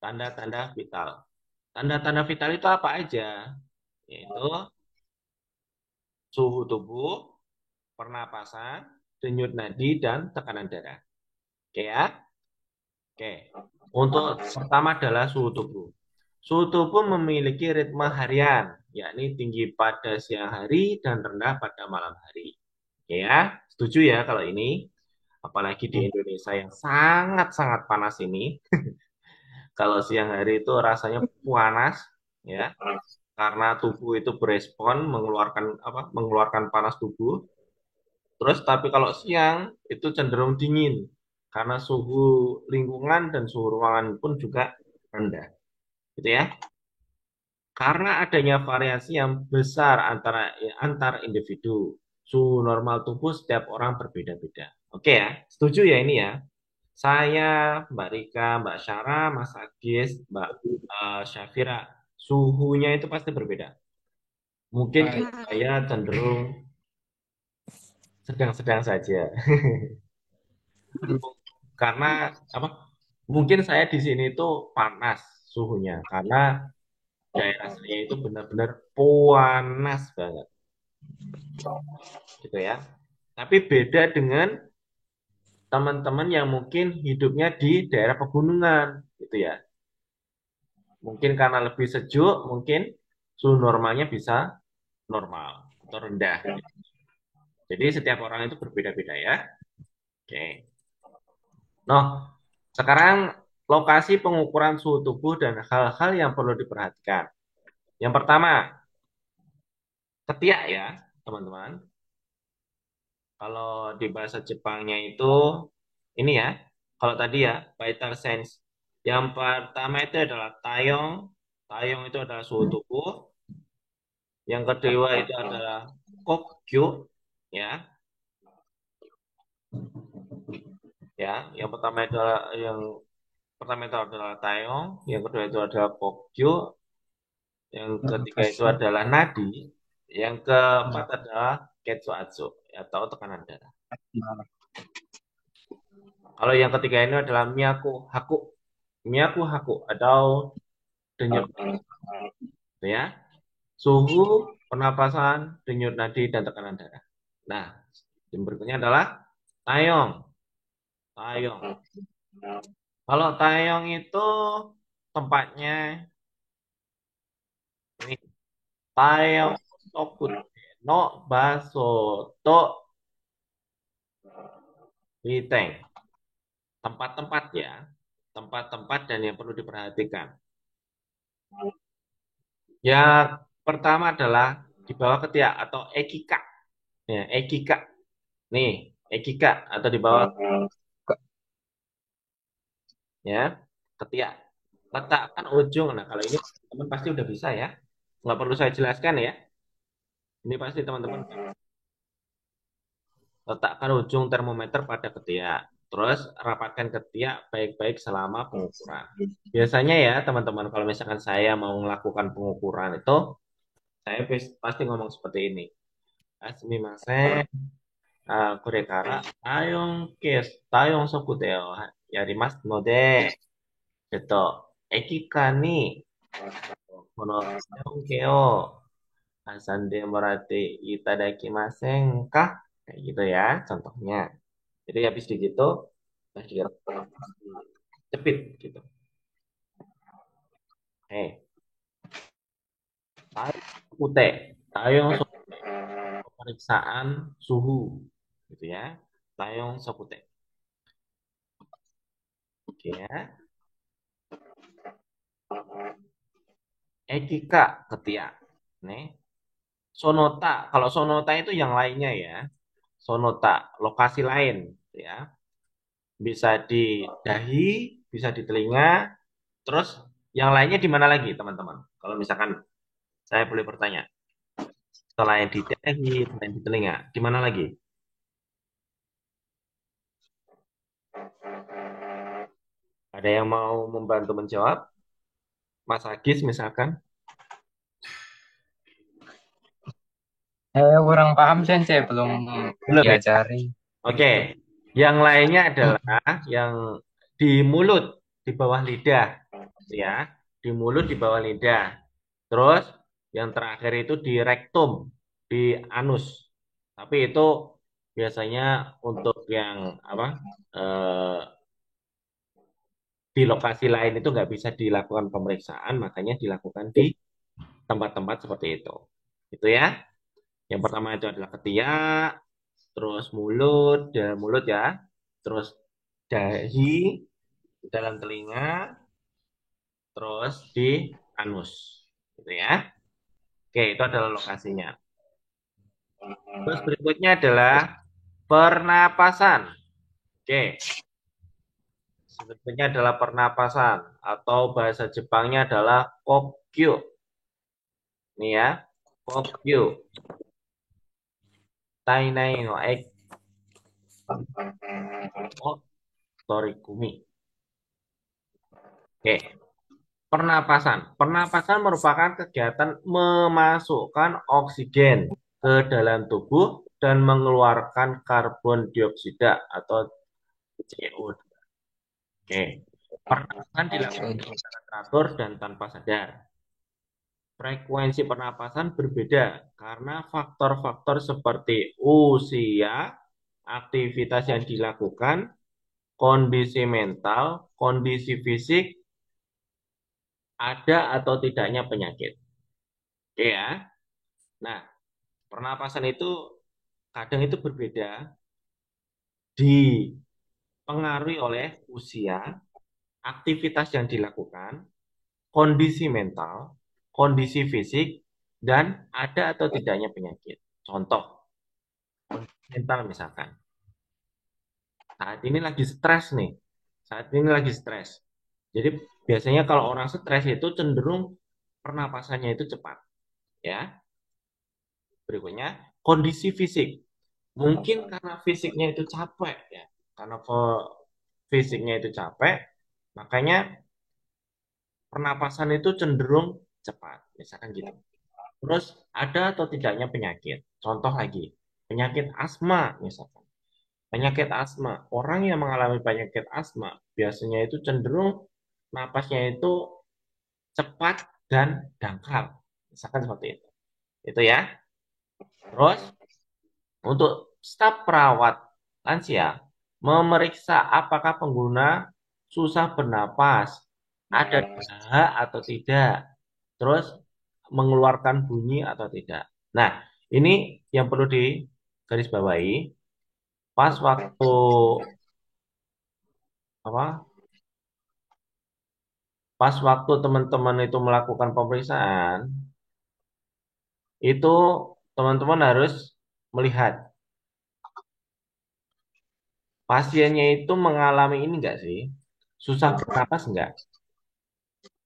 tanda-tanda vital. Tanda-tanda vital itu apa aja? Yaitu suhu tubuh, pernapasan, denyut nadi, dan tekanan darah. Oke ya? Oke. Untuk pertama adalah suhu tubuh. Suhu tubuh memiliki ritme harian, yakni tinggi pada siang hari dan rendah pada malam hari. Oke ya? Setuju ya kalau ini? Apalagi di Indonesia yang sangat-sangat panas ini. Kalau siang hari itu rasanya panas, ya, karena tubuh itu berespon mengeluarkan apa? Mengeluarkan panas tubuh. Terus tapi kalau siang itu cenderung dingin karena suhu lingkungan dan suhu ruangan pun juga rendah, gitu ya. Karena adanya variasi yang besar antar individu, suhu normal tubuh setiap orang berbeda-beda. Oke ya, setuju ya ini ya. Saya, Mbak Rika, Mbak Syara, Mas Agis, Mbak Syafira, suhunya itu pasti berbeda. Mungkin kalau saya cenderung sedang-sedang saja. Karena apa? Mungkin saya di sini tuh panas suhunya karena daerah saya itu benar-benar panas banget gitu ya. Tapi beda dengan teman-teman yang mungkin hidupnya di daerah pegunungan gitu ya. Mungkin karena lebih sejuk, mungkin suhu normalnya bisa normal atau rendah. Jadi setiap orang itu berbeda-beda ya. Oke. Nah, sekarang lokasi pengukuran suhu tubuh dan hal-hal yang perlu diperhatikan. Yang pertama, ketiak ya, teman-teman. Kalau di bahasa Jepangnya itu ini ya. Kalau tadi ya, vital sense. Yang pertama itu adalah tayong. Tayong itu adalah suhu tubuh. Yang kedua itu adalah kokyu, ya. Ya, yang pertama itu adalah tayong, yang kedua itu adalah kokyu, yang ketiga itu adalah nadi, yang keempat adalah ketsuatsu atau tekanan darah. Kalau yang ketiga ini adalah miyaku haku atau denyut, ya. Suhu, pernapasan, denyut nadi, dan tekanan darah. Nah, yang berikutnya adalah tayong. Tayong. Kalau tayong itu tempatnya ini tayong tokute no baso to hiteng. Tempat-tempat ya. Tempat-tempat dan yang perlu diperhatikan. Yang pertama adalah di bawah ketiak atau ekika. Ya, ekika. Nih, ekika atau di bawah ya, ketiak. Letakkan ujung. Nah, kalau ini teman pasti udah bisa ya. Nggak perlu saya jelaskan ya. Ini pasti teman-teman letakkan ujung termometer pada ketiak. Terus rapatkan ketiak baik-baik selama pengukuran. Biasanya ya teman-teman, kalau misalkan saya mau melakukan pengukuran itu, saya pasti ngomong seperti ini. Asmimasen, kurekara, tayong sokuteo, yarimasu node, gitu. Ekika ni, kono tayong keo, asande morate itadakimasen kah? Kayak gitu ya, contohnya. Jadi habis gitu, nah cepit gitu. Tayong sokute, tayong pemeriksaan suhu, gitu ya. Tayong sokute. Oke ya. Ekika ketiak. Nih. Sonota. Kalau sonota itu yang lainnya ya. Sonota, lokasi lain gitu ya. Bisa di dahi, bisa di telinga, terus yang lainnya di mana lagi, teman-teman? Kalau misalkan saya boleh bertanya. Selain di dahi, selain di telinga, di mana lagi? Ada yang mau membantu menjawab? Mas Agis misalkan? Kurang paham Sensei, belum Belum ya? diajari. Oke. Yang lainnya adalah yang di mulut, di bawah lidah, ya. Di mulut, di bawah lidah. Terus yang terakhir itu di rektum, di anus. Tapi itu biasanya untuk yang apa? eh, di lokasi lain itu nggak bisa dilakukan pemeriksaan, makanya dilakukan di tempat-tempat seperti itu. Itu ya. Yang pertama itu adalah ketiak, terus mulut ya, terus dahi, dalam telinga, terus di anus. Gitu ya. Oke, itu adalah lokasinya. Terus berikutnya adalah pernapasan. Oke, berikutnya adalah pernapasan atau bahasa Jepangnya adalah kokyu. Nih ya, kokyu. Tainai no ek o torikumi. Oke, pernapasan. Pernapasan merupakan kegiatan memasukkan oksigen ke dalam tubuh dan mengeluarkan karbon dioksida atau CO2. Oke, pernapasan dilakukan secara teratur dan tanpa sadar. Frekuensi pernapasan berbeda karena faktor-faktor seperti usia, aktivitas yang dilakukan, kondisi mental, kondisi fisik, ada atau tidaknya penyakit. Oke ya. Nah, pernapasan itu kadang itu berbeda dipengaruhi oleh usia, aktivitas yang dilakukan, kondisi mental, kondisi fisik, dan ada atau tidaknya penyakit. Contoh, mental misalkan. Saat ini lagi stres nih. Saat ini lagi stres. Jadi biasanya kalau orang stres itu cenderung pernapasannya itu cepat, ya. Berikutnya, kondisi fisik. Mungkin karena fisiknya itu capek, ya. Karena fisiknya itu capek, makanya pernapasan itu cenderung cepat, misalkan gitu. Terus ada atau tidaknya penyakit. Contoh lagi, penyakit asma misalkan. Penyakit asma, orang yang mengalami penyakit asma biasanya itu cenderung napasnya itu cepat dan dangkal. Misalkan seperti itu. Itu ya. Terus untuk staf perawat lansia memeriksa apakah pengguna susah bernapas, ada dahak atau tidak, terus mengeluarkan bunyi atau tidak. Nah, ini yang perlu digarisbawahi pas waktu apa? Pas waktu teman-teman itu melakukan pemeriksaan, itu teman-teman harus melihat pasiennya itu mengalami ini enggak sih? Susah bernapas enggak?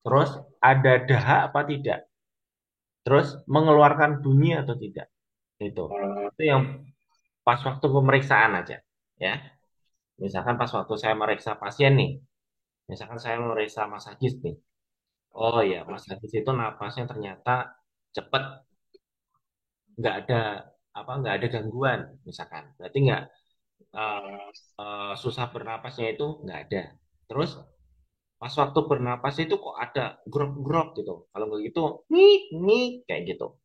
Terus ada dahak apa tidak? Terus mengeluarkan bunyi atau tidak? Itu. Itu yang pas waktu pemeriksaan aja, ya. Misalkan pas waktu saya meriksa pasien nih, misalkan saya meriksa Mas Agis nih. Oh ya, Mas Agis itu napasnya ternyata cepat, nggak ada gangguan, misalkan. Berarti nggak eh, susah bernapasnya itu nggak ada. Terus pas waktu bernapas itu kok ada grok-grok gitu. Kalau nggak gitu, nih kayak gitu.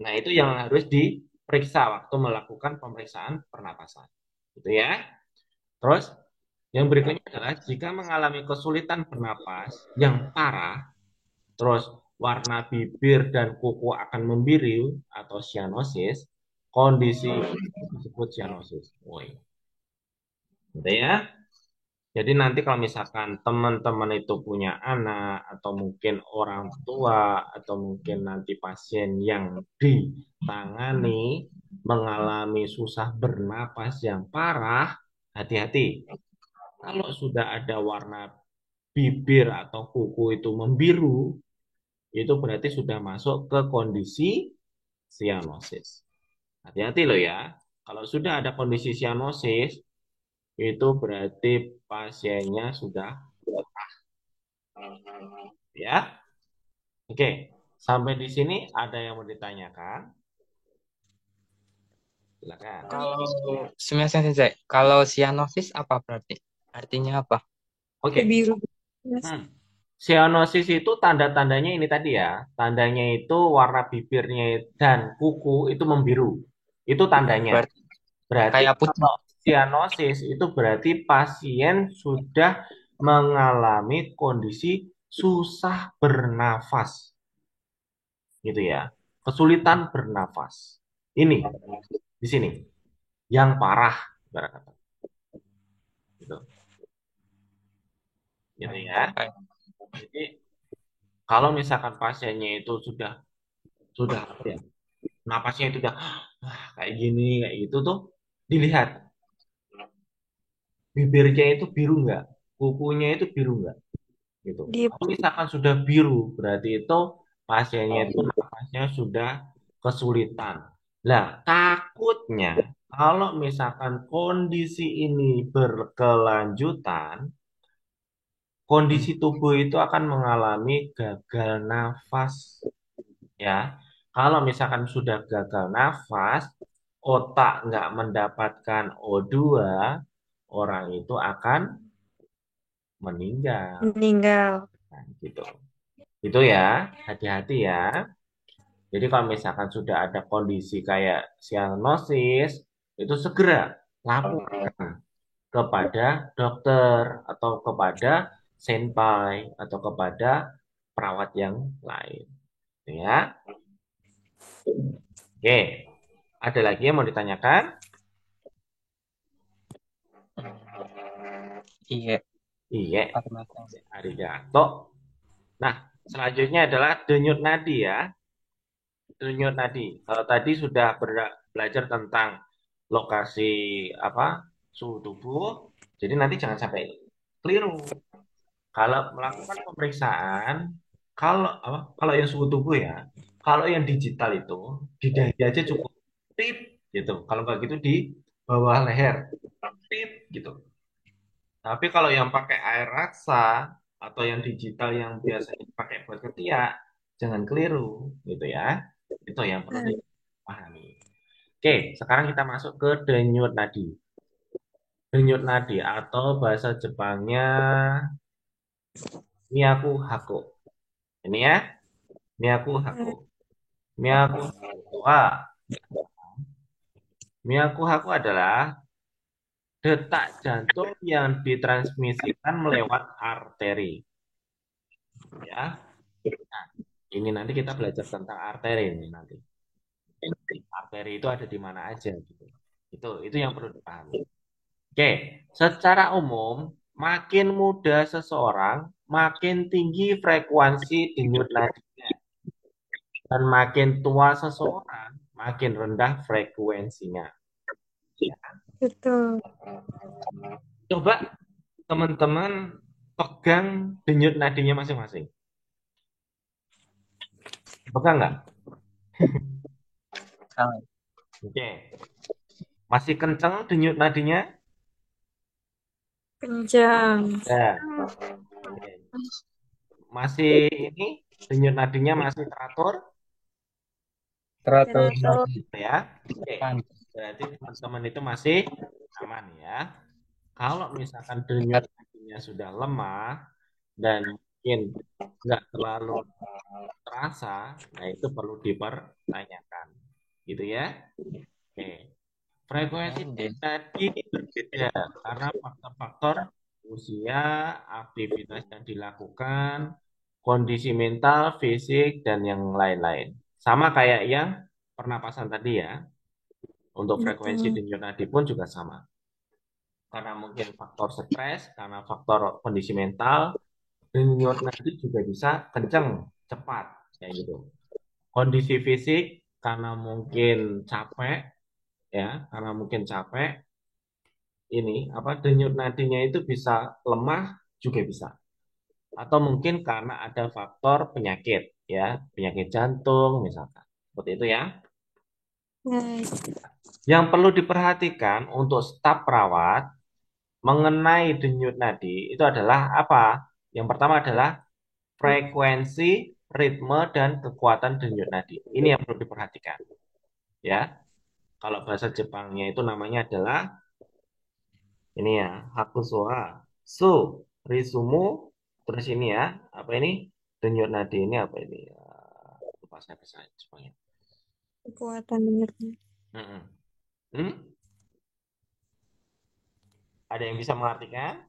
Nah, itu yang harus diperiksa waktu melakukan pemeriksaan pernapasan. Gitu ya. Terus yang berikutnya adalah jika mengalami kesulitan bernapas yang parah, terus warna bibir dan kuku akan membiru atau cyanosis, kondisi disebut cyanosis. Woi, gitu ya. Jadi nanti kalau misalkan teman-teman itu punya anak atau mungkin orang tua atau mungkin nanti pasien yang ditangani mengalami susah bernapas yang parah, hati-hati. Kalau sudah ada warna bibir atau kuku itu membiru, itu berarti sudah masuk ke kondisi cyanosis. Hati-hati loh ya. Kalau sudah ada kondisi cyanosis, itu berarti pasiennya sudah ya. Oke, sampai di sini ada yang mau ditanyakan? Silakan. Kalau semester sensei, kalau cyanosis apa berarti? Artinya apa? Oke. Biru. Hmm. Cyanosis itu tanda-tandanya ini tadi ya. Tandanya itu warna bibirnya dan kuku itu membiru. Itu tandanya. Berarti Berarti kayak putih. kalau cyanosis itu berarti pasien sudah mengalami kondisi susah bernafas. Gitu ya. Kesulitan bernafas. Ini di sini yang parah ibarat kata. Gitu. Gitu ya. Kayak Jadi kalau misalkan pasiennya itu sudah apa ya, napasnya itu udah kayak gini kayak gitu tuh dilihat bibirnya itu biru nggak, kukunya itu biru nggak, gitu. Di Kalau misalkan sudah biru berarti itu pasiennya itu napasnya sudah kesulitan. Lah takutnya kalau misalkan kondisi ini berkelanjutan, kondisi tubuh itu akan mengalami gagal nafas. Ya, kalau misalkan sudah gagal nafas, otak nggak mendapatkan O2, orang itu akan meninggal. meninggal. Nah, gitu. Itu ya, hati-hati ya. Jadi kalau misalkan sudah ada kondisi kayak cyanosis, itu segera laporkan kepada dokter atau kepada senpai atau kepada perawat yang lain. Ya, oke. Ada lagi yang mau ditanyakan? iya, Iya, permasalahan. arigato. Nah, selanjutnya adalah denyut nadi ya. Denyut nadi. Kalau tadi sudah belajar tentang lokasi apa suhu tubuh, jadi nanti jangan sampai keliru. Kalau melakukan pemeriksaan, kalau yang suhu tubuh ya, kalau yang digital itu di dahi aja cukup, tip gitu. Kalau nggak gitu di bawah leher, tip gitu. Tapi kalau yang pakai air raksa atau yang digital yang biasanya dipakai buat ketiak, jangan keliru gitu ya. Itu yang perlu Nah, dipahami. Oke, sekarang kita masuk ke denyut nadi. Denyut nadi atau bahasa Jepangnya Miyaku Hako. Ini ya, Miyaku Hako. Miyaku Hako. Miyaku Hako adalah detak jantung yang ditransmisikan melewat arteri. Ya, ini nanti kita belajar tentang arteri ini nanti. Arteri itu ada di mana aja gitu. Itu yang perlu dipahami. Oke, secara umum makin muda seseorang, makin tinggi frekuensi denyut nadinya. Dan makin tua seseorang, makin rendah frekuensinya. Ya. Betul. Coba teman-teman pegang denyut nadinya masing-masing. Pegang nggak? Salah. Oke. Masih kenceng denyut nadinya? Kencang. Ya. Oke. Masih ini denyut nadinya masih teratur Teratur Teratur. ya. Oke. Berarti teman-teman itu masih aman ya. Kalau misalkan denyut nadinya sudah lemah dan mungkin nggak terlalu terasa, nah itu perlu dipertanyakan, gitu ya. Oke, frekuensi tadi berbeda karena faktor-faktor usia, aktivitas yang dilakukan, kondisi mental, fisik, dan yang lain-lain. Sama kayak yang pernapasan tadi ya. Untuk frekuensi Betul. denyut nadi pun juga sama. Karena mungkin faktor stres, karena faktor kondisi mental, denyut nadi juga bisa kenceng, cepat, kayak gitu. Kondisi fisik karena mungkin capek ya, karena mungkin capek ini apa denyut nadinya itu bisa lemah juga bisa. Atau mungkin karena ada faktor penyakit ya, penyakit jantung misalkan. Seperti itu ya. Baik. Yang perlu diperhatikan untuk staf perawat mengenai denyut nadi itu adalah apa? Yang pertama adalah frekuensi, ritme, dan kekuatan denyut nadi. Ini yang perlu diperhatikan ya. Kalau bahasa Jepangnya itu namanya adalah ini ya, hakusoa. So, risumu, terus ini ya, apa ini? Denyut nadi ini apa ini? Lupa saya bahasa Jepangnya. Kekuatan dengarnya. Mm-mm. Hmm? Ada yang bisa mengartikan?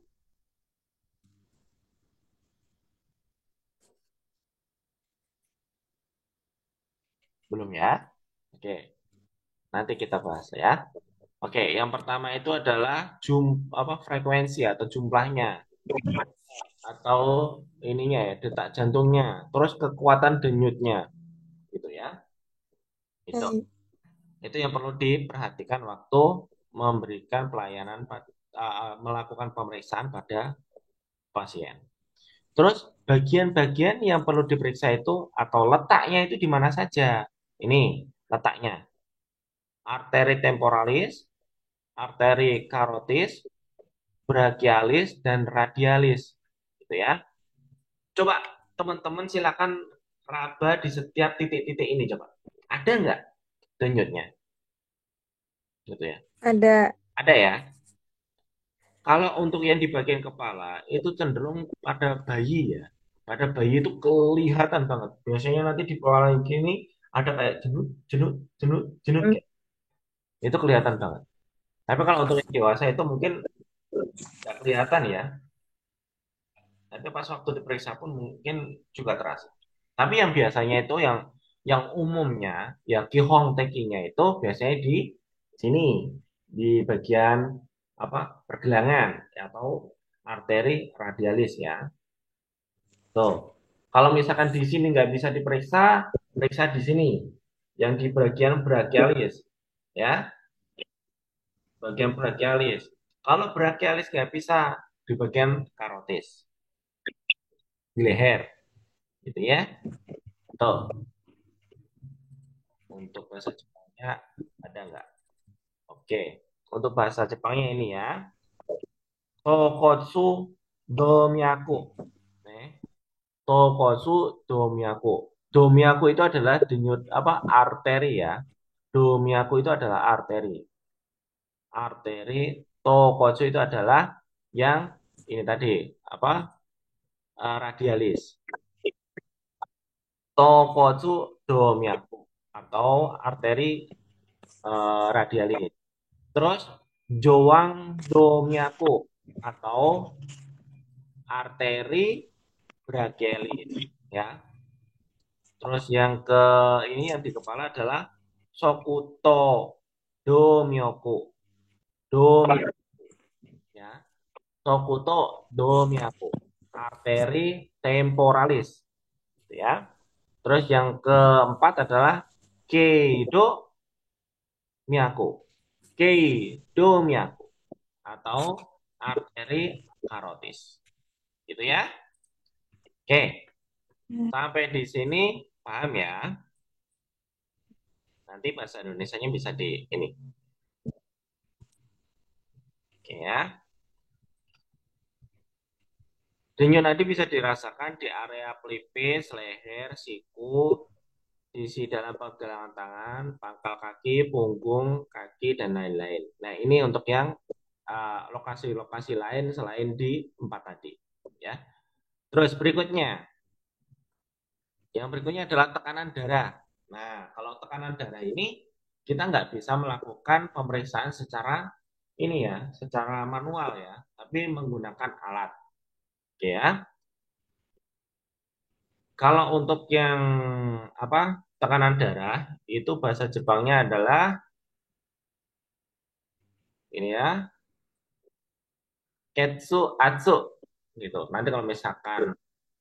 Belum ya? Oke, nanti kita bahas ya. Oke, yang pertama itu adalah apa frekuensi atau jumlahnya atau ininya ya, detak jantungnya, terus kekuatan denyutnya gitu ya. Itu. Baik. Itu yang perlu diperhatikan waktu memberikan pelayanan melakukan pemeriksaan pada pasien. Terus bagian-bagian yang perlu diperiksa itu atau letaknya itu di mana saja? Ini letaknya. Arteri temporalis, arteri karotis, brachialis dan radialis. Gitu ya. Coba teman-teman silakan raba di setiap titik-titik ini coba. Ada nggak denyutnya? Gitu ya. Ada. Ada ya. Kalau untuk yang di bagian kepala itu cenderung pada bayi ya. Pada bayi itu kelihatan banget. Biasanya nanti di kepala gini ada kayak jenut, jenut, jenut, jenut. Hmm. Itu kelihatan banget. Tapi kalau untuk yang dewasa itu mungkin nggak kelihatan ya. Tapi pas waktu diperiksa pun mungkin juga terasa. Tapi yang biasanya itu yang umumnya, yang kihong tekinya itu biasanya di sini, di bagian apa pergelangan atau arteri radialis ya. Tuh, kalau misalkan di sini nggak bisa diperiksa, periksa di sini, yang di bagian brachialis ya, bagian brachialis. Kalau brachialis nggak bisa di bagian karotis. di leher, gitu ya. Tuh, untuk bahasa Jepangnya ada nggak? Oke, untuk bahasa Jepangnya ini ya, Tokotsu Domyaku. Nih, Tokotsu Domyaku. Domyaku itu adalah denyut apa arteri ya. Domyaku itu adalah arteri. Arteri Tokotsu itu adalah yang ini tadi apa radialis. Tokotsu Domyaku atau arteri radialis. Terus Joang Domyaku atau arteri brachialis ya. Terus yang ke ini yang di kepala adalah Sokuto Domyoku. Domyoku ya. Sokuto Domyaku. Arteri temporalis gitu ya. Terus yang keempat adalah Keido Myaku. Keido Myaku atau arteri karotis. Gitu ya. Oke, sampai di sini paham ya? Nanti bahasa Indonesianya bisa di ini. Oke ya. Denyut nadi bisa dirasakan di area pelipis, leher, siku, sisi dalam pergelangan tangan, pangkal kaki, punggung, kaki, dan lain-lain. Nah, ini untuk yang lokasi-lokasi lain selain di 4 tadi. Ya. Terus berikutnya, yang berikutnya adalah tekanan darah. Nah, kalau tekanan darah ini kita nggak bisa melakukan pemeriksaan secara ini ya, secara manual ya, tapi menggunakan alat. Oke ya. Kalau untuk yang apa tekanan darah itu bahasa Jepangnya adalah ini ya, ketsu atsu gitu. Nanti kalau misalkan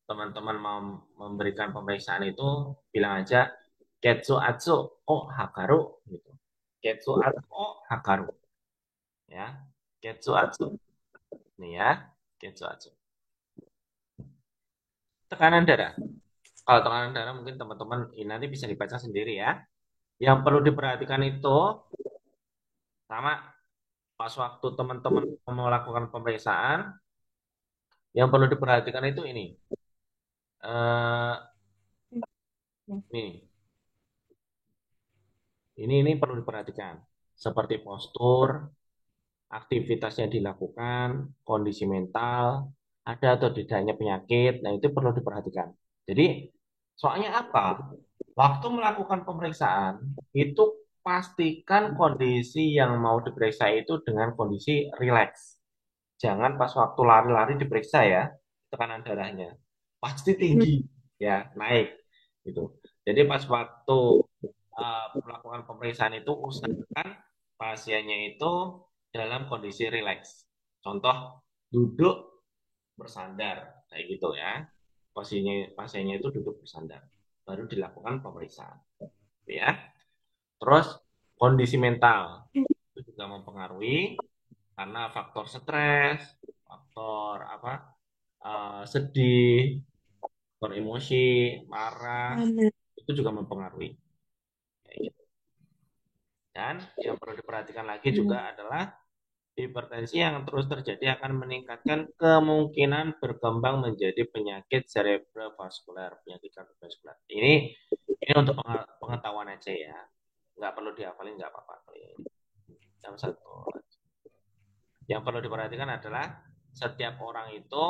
teman-teman mau memberikan pemeriksaan itu bilang aja ketsu atsu oh hakaru gitu. Ketsu atsu oh hakaru ya. Ketsu atsu. Nih ya, ketsu atsu. Tekanan darah. Kalau tekanan darah mungkin teman-teman ini nanti bisa dibaca sendiri ya. Yang perlu diperhatikan itu sama pas waktu teman-teman melakukan pemeriksaan, yang perlu diperhatikan itu ini. Eh, nih, ini perlu diperhatikan. Seperti postur, aktivitas yang dilakukan, kondisi mental, ada atau tidaknya penyakit, nah itu perlu diperhatikan. Jadi, soalnya apa? Waktu melakukan pemeriksaan, itu pastikan kondisi yang mau diperiksa itu dengan kondisi rileks. Jangan pas waktu lari-lari diperiksa ya, tekanan darahnya. Pasti tinggi, ya, naik. Gitu. Jadi pas waktu melakukan pemeriksaan itu, usahakan pasiennya itu dalam kondisi rileks. Contoh, duduk bersandar, kayak gitu ya. Pasiennya itu duduk bersandar. Baru dilakukan pemeriksaan. Ya. Terus, kondisi mental itu juga mempengaruhi karena faktor stres, faktor apa sedih, faktor emosi, marah itu juga mempengaruhi. Gitu. Dan yang perlu diperhatikan lagi juga adalah hipertensi yang terus terjadi akan meningkatkan kemungkinan berkembang menjadi penyakit cerebrovaskular, penyakit kardiovaskular. Ini untuk pengetahuan aja ya, nggak perlu dihafalin nggak apa-apa. Yang satu. Yang perlu diperhatikan adalah setiap orang itu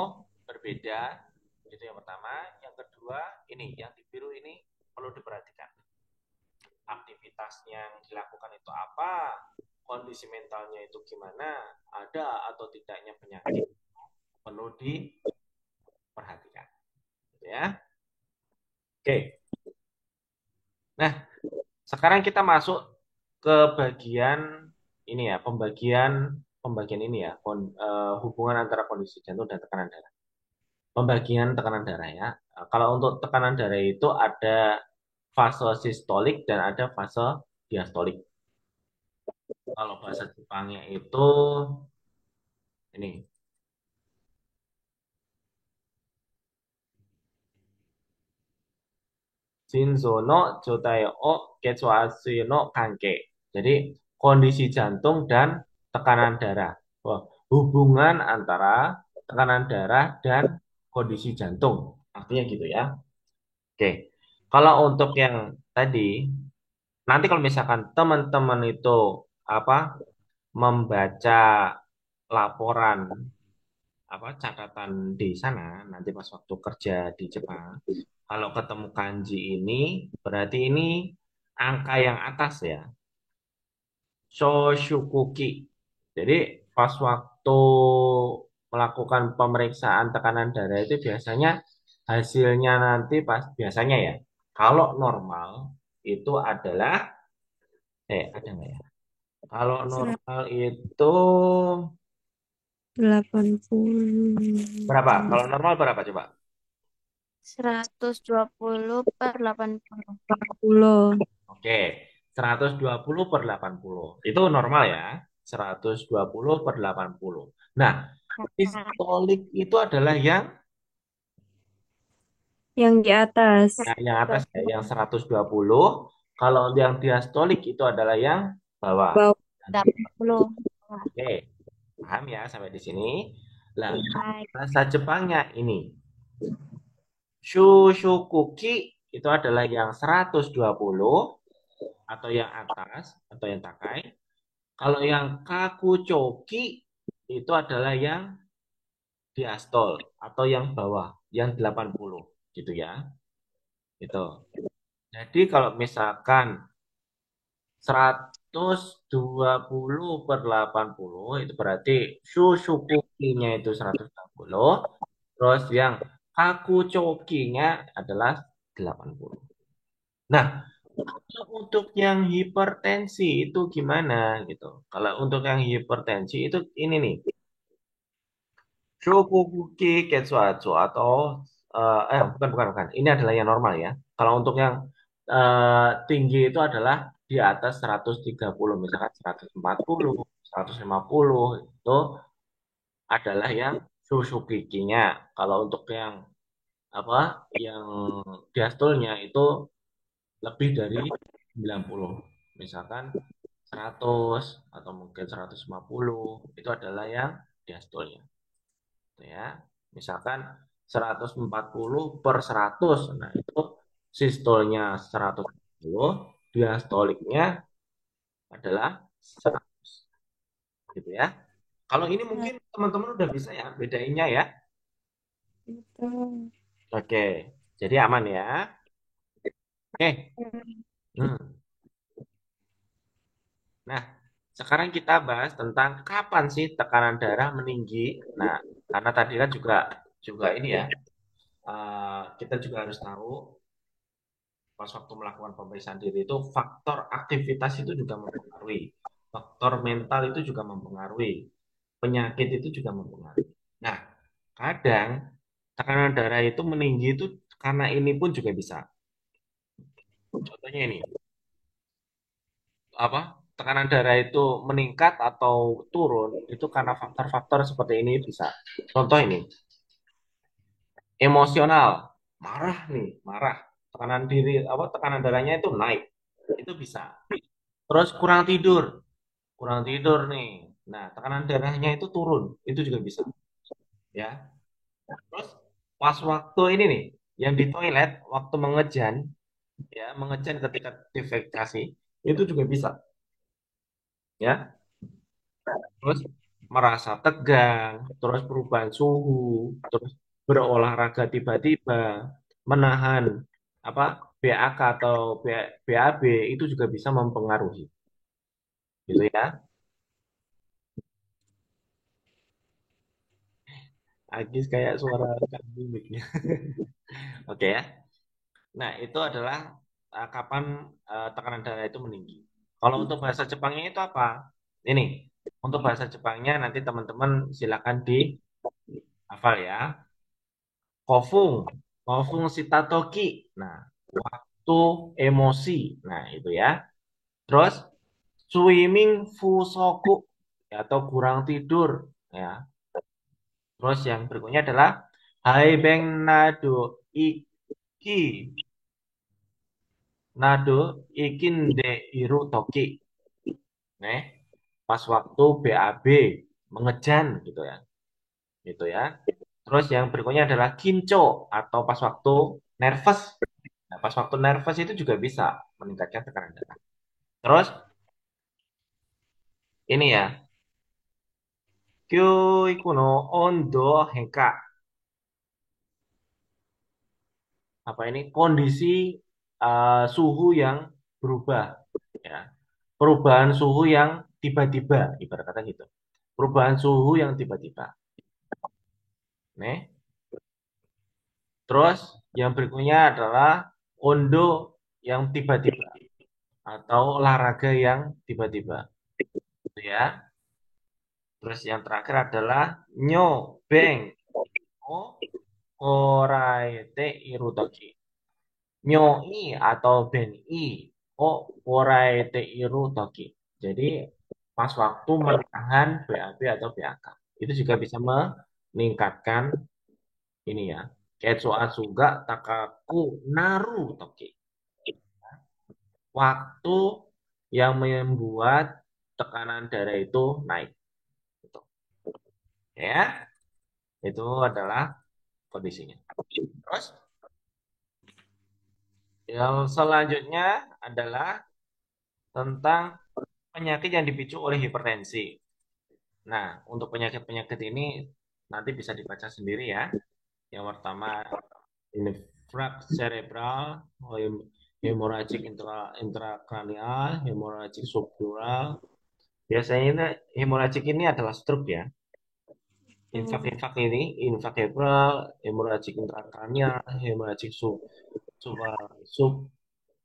berbeda. Itu yang pertama. Yang kedua, ini yang di biru ini perlu diperhatikan. Aktivitas yang dilakukan itu apa? Kondisi mentalnya itu gimana? Ada atau tidaknya penyakit? Perlu diperhatikan. Ya. Oke. Nah, sekarang kita masuk ke bagian ini ya, pembagian ini ya, hubungan antara kondisi jantung dan tekanan darah. Pembagian tekanan darah ya. Kalau untuk tekanan darah itu ada fase sistolik dan ada fase diastolik. Kalau bahasa Jepangnya itu ini. Shinzo no jotai o ketsuatsu no kanke. Jadi kondisi jantung dan tekanan darah. Wah, hubungan antara tekanan darah dan kondisi jantung. Artinya gitu ya. Oke. Kalau untuk yang tadi, nanti kalau misalkan teman-teman itu apa membaca laporan catatan di sana nanti pas waktu kerja di Jepang, kalau ketemu kanji ini berarti ini angka yang atas ya, Shoshukuki. Jadi pas waktu melakukan pemeriksaan tekanan darah itu biasanya hasilnya nanti pas biasanya ya, kalau normal itu adalah ada nggak ya? Kalau normal itu 180. berapa? Kalau normal berapa coba? 120 per 80. 40. Oke, 120 per 80. Itu normal ya. 120 per 80. Nah, sistolik itu adalah Yang di atas. yang atas ya, yang 120. Kalau yang diastolik itu adalah yang bawah. Bawah. 80. Oke, paham ya sampai di sini? Lah, Baik. bahasa Jepangnya ini. Shushukuki itu adalah yang 120 atau yang atas atau yang takai. Kalau yang kakuchoki itu adalah yang diastol atau yang bawah, yang 80 gitu ya. Itu. Jadi kalau misalkan 120 per 80 itu berarti Shushukuki-nya itu 120, terus yang Kakuchoki-nya adalah 80. Nah, kalau untuk yang hipertensi itu gimana gitu? Kalau untuk yang hipertensi itu ini nih, Shokubuki Ketsuatsu atau bukan. Ini adalah yang normal ya. Kalau untuk yang tinggi itu adalah di atas 130, misalkan 140, 150 itu adalah yang Suzuki-nya. Kalau untuk yang yang diastolnya itu lebih dari 90. Misalkan 100 atau mungkin 150 itu adalah yang diastolnya. Ya. Misalkan 140 per 100. Nah, itu sistolnya 140, diastoliknya adalah 100. Gitu ya. Kalau ini mungkin teman-teman udah bisa ya bedainnya ya. Itu. Oke. Jadi aman ya. Oke. Hmm. Nah, sekarang kita bahas tentang kapan sih tekanan darah meninggi. Nah, karena tadi kan juga juga ini ya, kita juga harus tahu pas waktu melakukan pemeriksaan diri itu faktor aktivitas itu juga mempengaruhi. Faktor mental itu juga mempengaruhi. Penyakit itu juga mempengaruhi. Nah, kadang tekanan darah itu meninggi itu karena ini pun juga bisa. Contohnya ini, tekanan darah itu meningkat atau turun itu karena faktor-faktor seperti ini bisa. Contoh ini, emosional, marah, tekanan darahnya itu naik, itu bisa. Terus kurang tidur nih. Nah, tekanan darahnya itu turun, itu juga bisa, ya. Terus pas waktu ini nih, yang di toilet waktu mengejan, ya, mengejan ketika defekasi, itu juga bisa, ya. Terus merasa tegang, terus perubahan suhu, terus berolahraga tiba-tiba, menahan apa BAK atau BAB itu juga bisa mempengaruhi, gitu ya. Agis kayak suara kambing mic-nya. Oke ya. Nah, itu adalah kapan tekanan darah itu meninggi. Kalau untuk bahasa Jepangnya itu apa? Ini, untuk bahasa Jepangnya nanti teman-teman silakan dihafal ya. Kofung, kofung shitatoki. Nah, waktu emosi. Nah, itu ya. Terus swimming fusoku atau kurang tidur ya. Terus yang berikutnya adalah haibeng nado iki Nado ikin de iru toki. Nih, pas waktu BAB mengejan gitu ya. Gitu ya. Terus yang berikutnya adalah kinco atau pas waktu nervous. Nah, pas waktu nervous itu juga bisa meningkatkan tekanan darah. Terus ini ya, kyo iku no ondo henka. Apa ini? Kondisi suhu yang berubah ya. Perubahan suhu yang tiba-tiba, ibarat kata gitu. Perubahan suhu yang tiba-tiba. Nih. Terus yang berikutnya adalah ondo yang tiba-tiba atau olahraga yang tiba-tiba. Gitu ya. Terus yang terakhir adalah nyo beng o oraete irutoki. Nyo i atau ben i o oraete irutoki. Jadi pas waktu menahan BAB atau BAK. Itu juga bisa meningkatkan ini ya. Ketsu asuga takaku naru toki. Waktu yang membuat tekanan darah itu naik. Gitu. Ya, itu adalah kondisinya. Terus yang selanjutnya adalah tentang penyakit yang dipicu oleh hipertensi. Nah, untuk penyakit-penyakit ini nanti bisa dibaca sendiri ya. Yang pertama infrak cerebral, hemorrhagic intrakranial, hemorrhagic subdural. Biasanya ini hemorrhagic ini adalah stroke ya. Infak-infak ini, infak cerebral, hemorrhagic intrakranial, hemorrhagic sub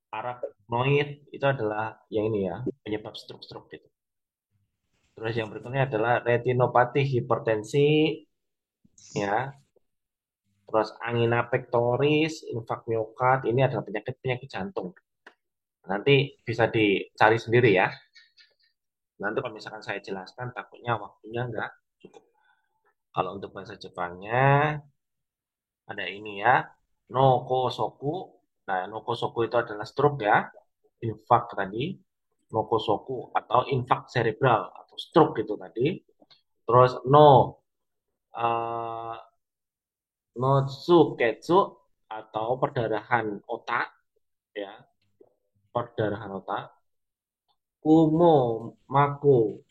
arachnoid itu adalah yang ini ya, penyebab stroke-stroke gitu. Terus yang berikutnya adalah retinopati hipertensi ya. Terus angina pectoris, infak miokard ini adalah penyakit-penyakit jantung. Nanti bisa dicari sendiri ya. Nanti kalau misalkan saya jelaskan takutnya waktunya nggak cukup. Kalau untuk bahasa Jepangnya ada ini ya. Nokosoku. Nah, nokosoku itu adalah stroke ya. Infak tadi. Nokosoku atau infak cerebral atau stroke itu tadi. Terus uh, no tsuketsu atau perdarahan otak ya. Perdarahan otak. Kumo maku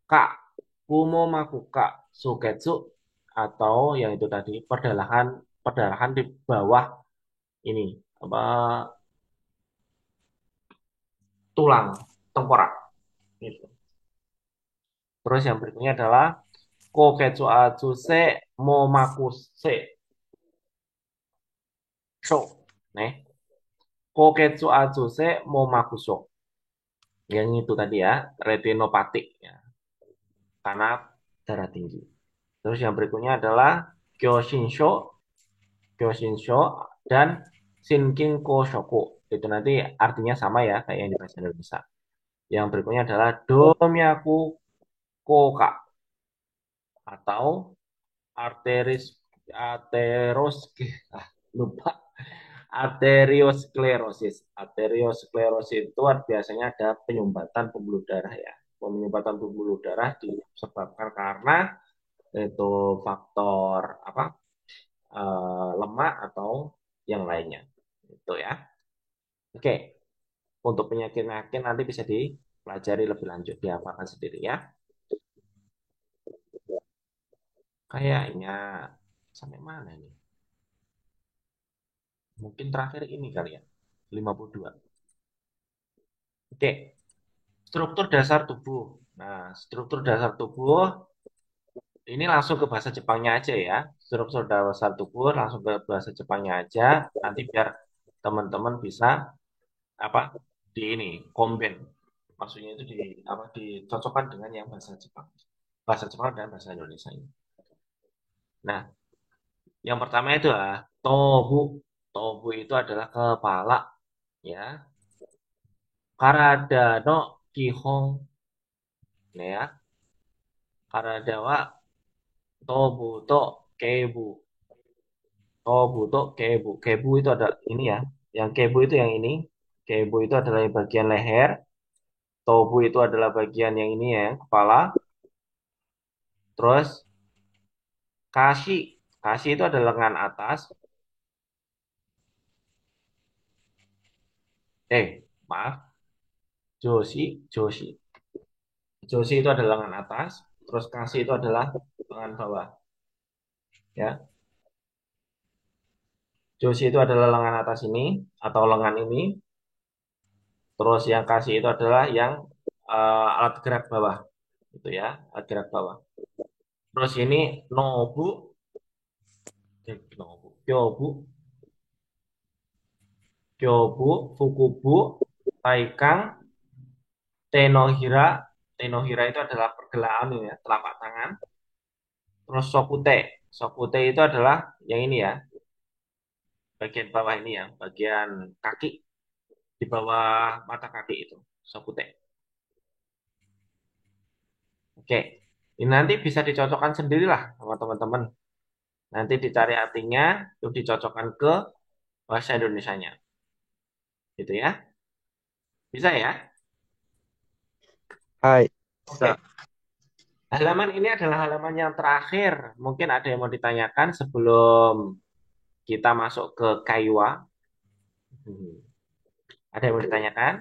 ka. Kumo maku ka. Suketsu atau yang itu tadi perdarahan perdarahan di bawah ini apa tulang tengkorak gitu. Terus yang berikutnya adalah koketsu atsuse momakuse sho. Nih, koketsu atsuse momakuso. Yang itu tadi ya, retinopatik ya, karena darah tinggi. Terus yang berikutnya adalah kyoshinsho, kyoshinsho dan shinkin koshoku. Itu nanti artinya sama ya kayak yang di bahasa Indonesia. Yang berikutnya adalah domyaku koka atau arteris ateros lupa arteriosklerosis. Arteriosklerosis itu biasanya ada penyumbatan pembuluh darah ya. Penyumbatan pembuluh darah disebabkan karena itu faktor apa lemak atau yang lainnya. Itu ya. Oke, untuk penyakit-penyakit nanti bisa dipelajari lebih lanjut, dihafalkan sendiri ya. Kayaknya sampai mana nih? Mungkin terakhir ini kali ya. 52. Oke, struktur dasar tubuh. Nah, struktur dasar tubuh ini langsung ke bahasa Jepangnya aja ya. Struktur dasar tubuh langsung ke bahasa Jepangnya aja. Nanti biar teman-teman bisa apa di ini combine. Maksudnya itu di apa dicocokkan dengan yang bahasa Jepang. Bahasa Jepang dan bahasa Indonesia ini. Nah, yang pertama itu adalah tobu. Tobu itu adalah kepala ya. Karada no kihong ya. Karada wa tobu to keibu. Tobu to keibu. Keibu itu ada ini ya. Yang keibu itu yang ini. Keibu itu adalah yang bagian leher. Tobu itu adalah bagian yang ini ya, kepala. Terus kashi. Kashi itu adalah lengan atas. Maaf. Joshi. Joshi. Joshi itu adalah lengan atas. Terus kashi itu adalah lengan bawah. Ya. Joshi itu adalah lengan atas ini atau lengan ini. Terus yang kasih itu adalah yang alat gerak bawah, gitu ya, alat gerak bawah. Terus ini nobu, kyobu, kyobu, fukubu, taikang, tenohira. Tenohira itu adalah pergelangan ini ya, telapak tangan. Terus sokute, sokute itu adalah yang ini ya, bagian bawah ini ya, bagian kaki di bawah mata kaki itu, sokute. Oke, ini nanti bisa dicocokkan sendirilah sama teman-teman. Nanti dicari artinya, terus dicocokkan ke bahasa Indonesianya. Gitu ya. Bisa ya? Hai. Oke. Bisa. Halaman ini adalah halaman yang terakhir. Mungkin ada yang mau ditanyakan sebelum kita masuk ke Kaiwa. Hmm. Ada yang mau ditanyakan?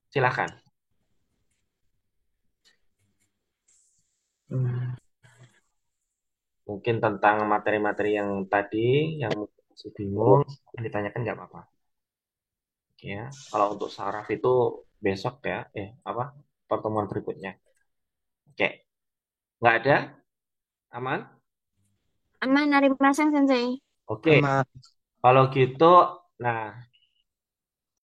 Silahkan. Mungkin tentang materi-materi yang tadi, yang masih bingung, ditanyakan nggak apa-apa. Oke ya. Kalau untuk saraf itu besok ya. Pertemuan berikutnya. Oke. Nggak ada? Aman? Aman, masang Sensei. Oke. Sama Kalau gitu, nah